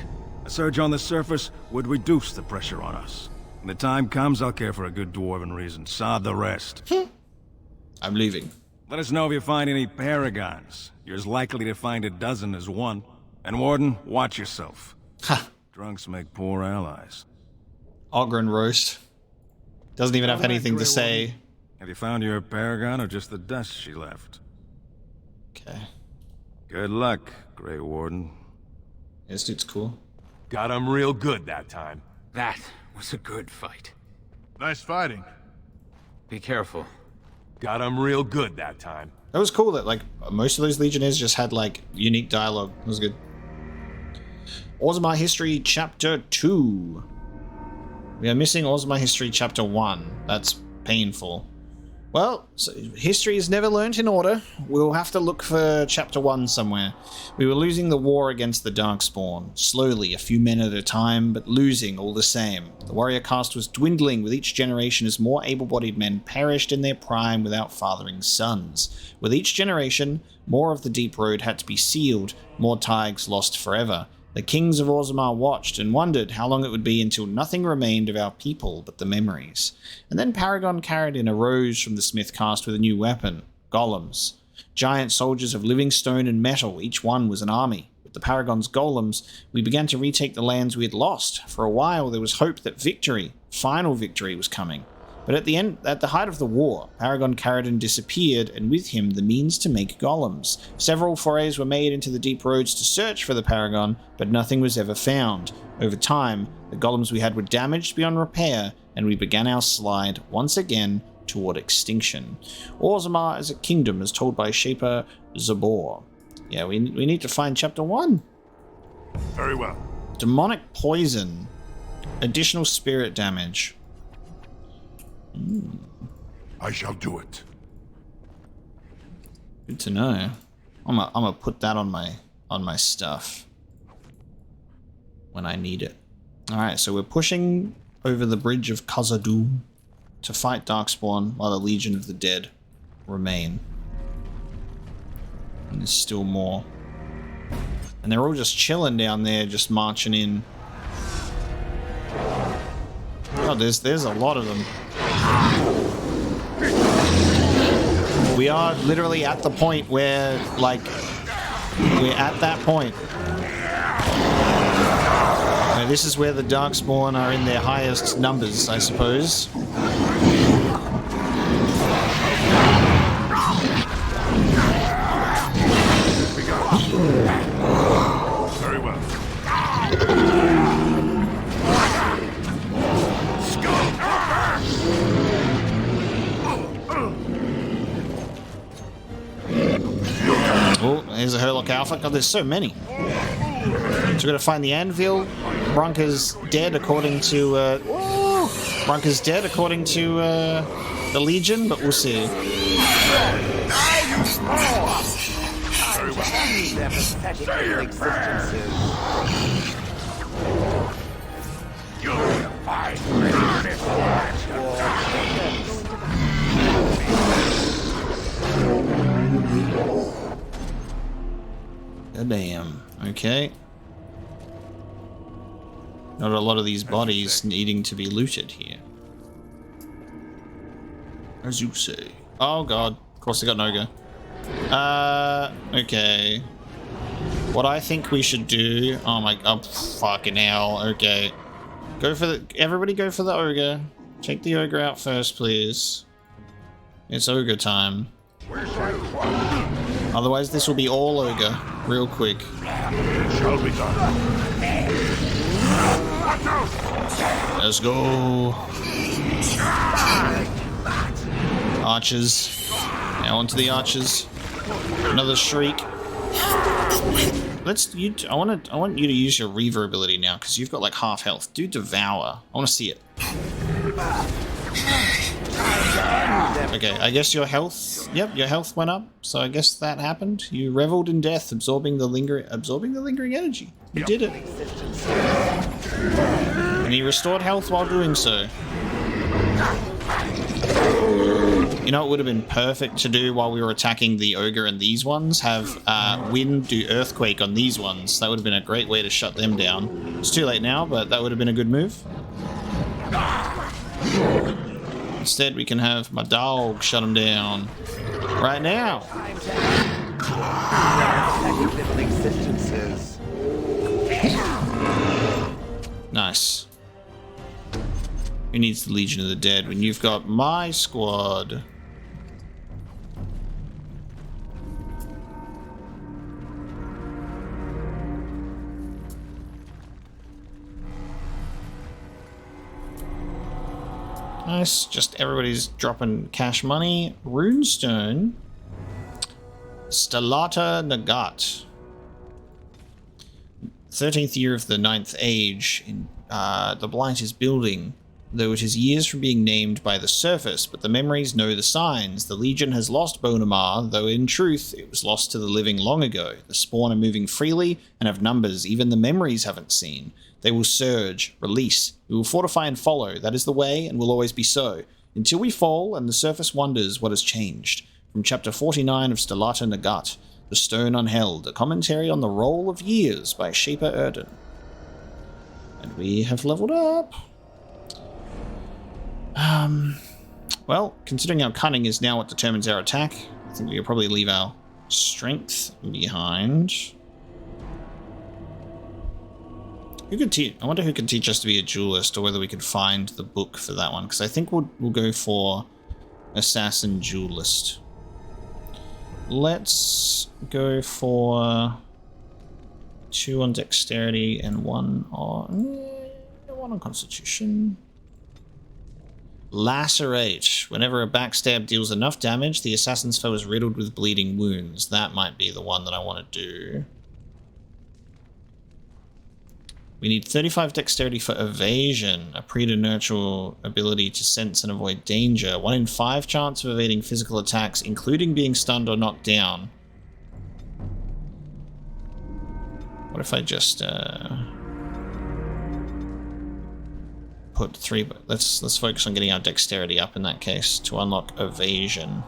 A surge on the surface would reduce the pressure on us. When the time comes, I'll care for a good dwarven reason. Sod the rest. I'm leaving. Let us know if you find any paragons. You're as likely to find a dozen as one. And Warden, watch yourself. Ha! Drunks make poor allies. Ogren roast. Doesn't even have anything to say. Have you found your paragon or just the dust she left? Okay. Good luck, Grey Warden. This dude's cool. Got him real good that time. That was a good fight. Nice fighting. Be careful. Got him real good that time. That was cool that, like, most of those Legionnaires just had, like, unique dialogue. That was good. Orzammar History Chapter 2. We are missing Orzammar History Chapter 1. That's painful. Well, so history is never learnt in order. We'll have to look for Chapter 1 somewhere. We were losing the war against the Darkspawn. Slowly, a few men at a time, but losing all the same. The warrior caste was dwindling with each generation as more able-bodied men perished in their prime without fathering sons. With each generation, more of the Deep Road had to be sealed, more Thaigs lost forever. The kings of Orzammar watched and wondered how long it would be until nothing remained of our people but the memories. And then Paragon Carradine arose from the Smith caste with a new weapon, golems. Giant soldiers of living stone and metal, each one was an army. With the Paragon's golems, we began to retake the lands we had lost. For a while there was hope that victory, final victory, was coming. But at the height of the war, Paragon Carradine disappeared, and with him the means to make golems. Several forays were made into the deep roads to search for the Paragon, but nothing was ever found. Over time, the golems we had were damaged beyond repair, and we began our slide once again toward extinction. Orzammar as a kingdom, as told by Shaper Zabor. Yeah, we need to find Chapter 1. Very well. Demonic poison. Additional spirit damage. I shall do it. Good to know. I'm gonna put that on my stuff when I need it. All right, so we're pushing over the bridge of Khazad-dûm to fight Darkspawn while the Legion of the Dead remain. And there's still more. And they're all just chilling down there, just marching in. Oh, there's a lot of them. We are literally at the point where, like, we're at that point. Now, this is where the Darkspawn are in their highest numbers, I suppose. Very well. Oh, there's a Herlock Alpha. God, there's so many. So we're gonna find the Anvil. Bronca's dead according to Bronca's dead according to the Legion, but we'll see. Damn. Okay. Not a lot of these bodies needing to be looted here. As you say. Oh god. course, they got an ogre. Okay. What I think we should do... Oh, fucking hell. Okay. Everybody go for the ogre. Take the ogre out first, please. It's ogre time. Otherwise, this will be all ogre real quick. Shall be done. Let's go. Archers. Now onto the archers. Another shriek. I want you to use your reaver ability now because you've got like half health. Do devour. I want to see it. Okay, I guess your health. Yep, your health went up. So I guess that happened. You reveled in death, absorbing the lingering energy. You did it. And he restored health while doing so. You know, it would have been perfect to do while we were attacking the ogre and these ones. Have wind do earthquake on these ones. That would have been a great way to shut them down. It's too late now, but that would have been a good move. Instead, we can have my dog shut him down right now. Nice. Who needs the Legion of the Dead when you've got my squad? Nice, just everybody's dropping cash money. Runestone. Stellata Nagat. 13th year of the 9th age. The Blight is building. Though it is years from being named by the surface, but the memories know the signs. The Legion has lost Bonamar, though in truth it was lost to the living long ago. The spawn are moving freely and have numbers even the memories haven't seen. They will surge, release. We will fortify and follow. That is the way and will always be so. Until we fall and the surface wonders what has changed. From chapter 49 of Stellata Nagat, The Stone Unheld, a commentary on the roll of years by Shaper Ortan. And we have leveled up. Well, considering our cunning is now what determines our attack, I think we'll probably leave our strength behind. Who could teach? I wonder who could teach us to be a duelist, or whether we could find the book for that one. Because I think we'll go for assassin duelist. Let's go for 2 on dexterity and 1 on constitution. Lacerate. Whenever a backstab deals enough damage, the assassin's foe is riddled with bleeding wounds. That might be the one that I want to do. We need 35 dexterity for evasion, a preternatural ability to sense and avoid danger. 1 in 5 chance of evading physical attacks, including being stunned or knocked down. What if I just put 3, but let's focus on getting our dexterity up in that case to unlock evasion.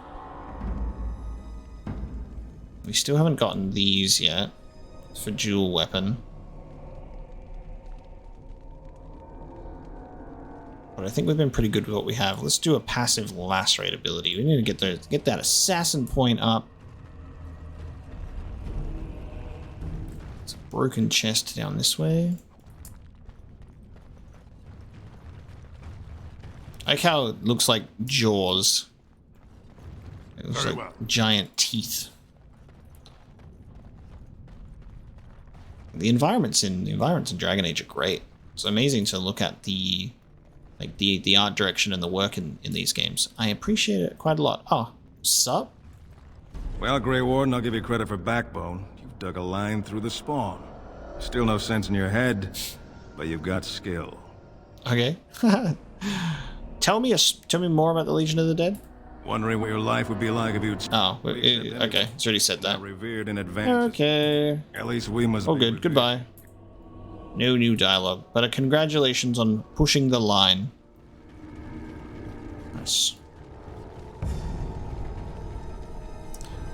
We still haven't gotten these yet for dual weapon. But I think we've been pretty good with what we have. Let's do a passive lacerate ability. We need to get that assassin point up. It's a broken chest down this way. I like how it looks like jaws. It looks like giant teeth. The environments in Dragon Age are great. It's amazing to look at the art direction and the work in these games. I appreciate it quite a lot. Oh, sup? Well, Grey Warden, I'll give you credit for backbone. You've dug a line through the spawn. Still no sense in your head, but you've got skill. Okay. Tell me more about the Legion of the Dead. Wondering what your life would be like if you'd... Oh, okay. It's already said that. Revered in advance. Okay. At least we must... Oh, good. Goodbye. No new dialogue, but congratulations on pushing the line. Nice.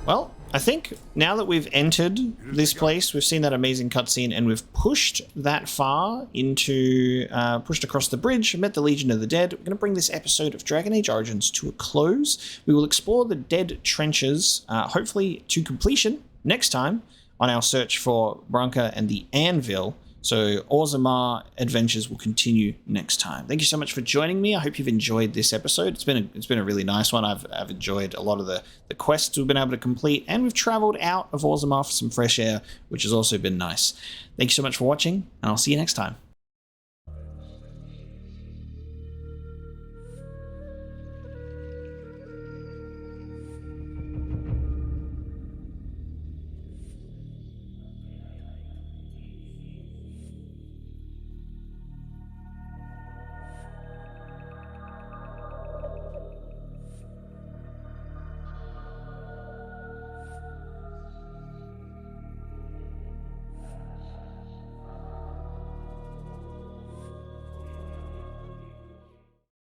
Well, I think now that we've entered this place, we've seen that amazing cutscene, and we've pushed that far into, pushed across the bridge, met the Legion of the Dead. We're going to bring this episode of Dragon Age Origins to a close. We will explore the Dead Trenches, hopefully to completion, next time on our search for Branka and the Anvil. So Orzammar adventures will continue next time. Thank you so much for joining me. I hope you've enjoyed this episode. It's been a really nice one. I've enjoyed a lot of the quests we've been able to complete, and we've traveled out of Orzammar for some fresh air, which has also been nice. Thank you so much for watching, and I'll see you next time.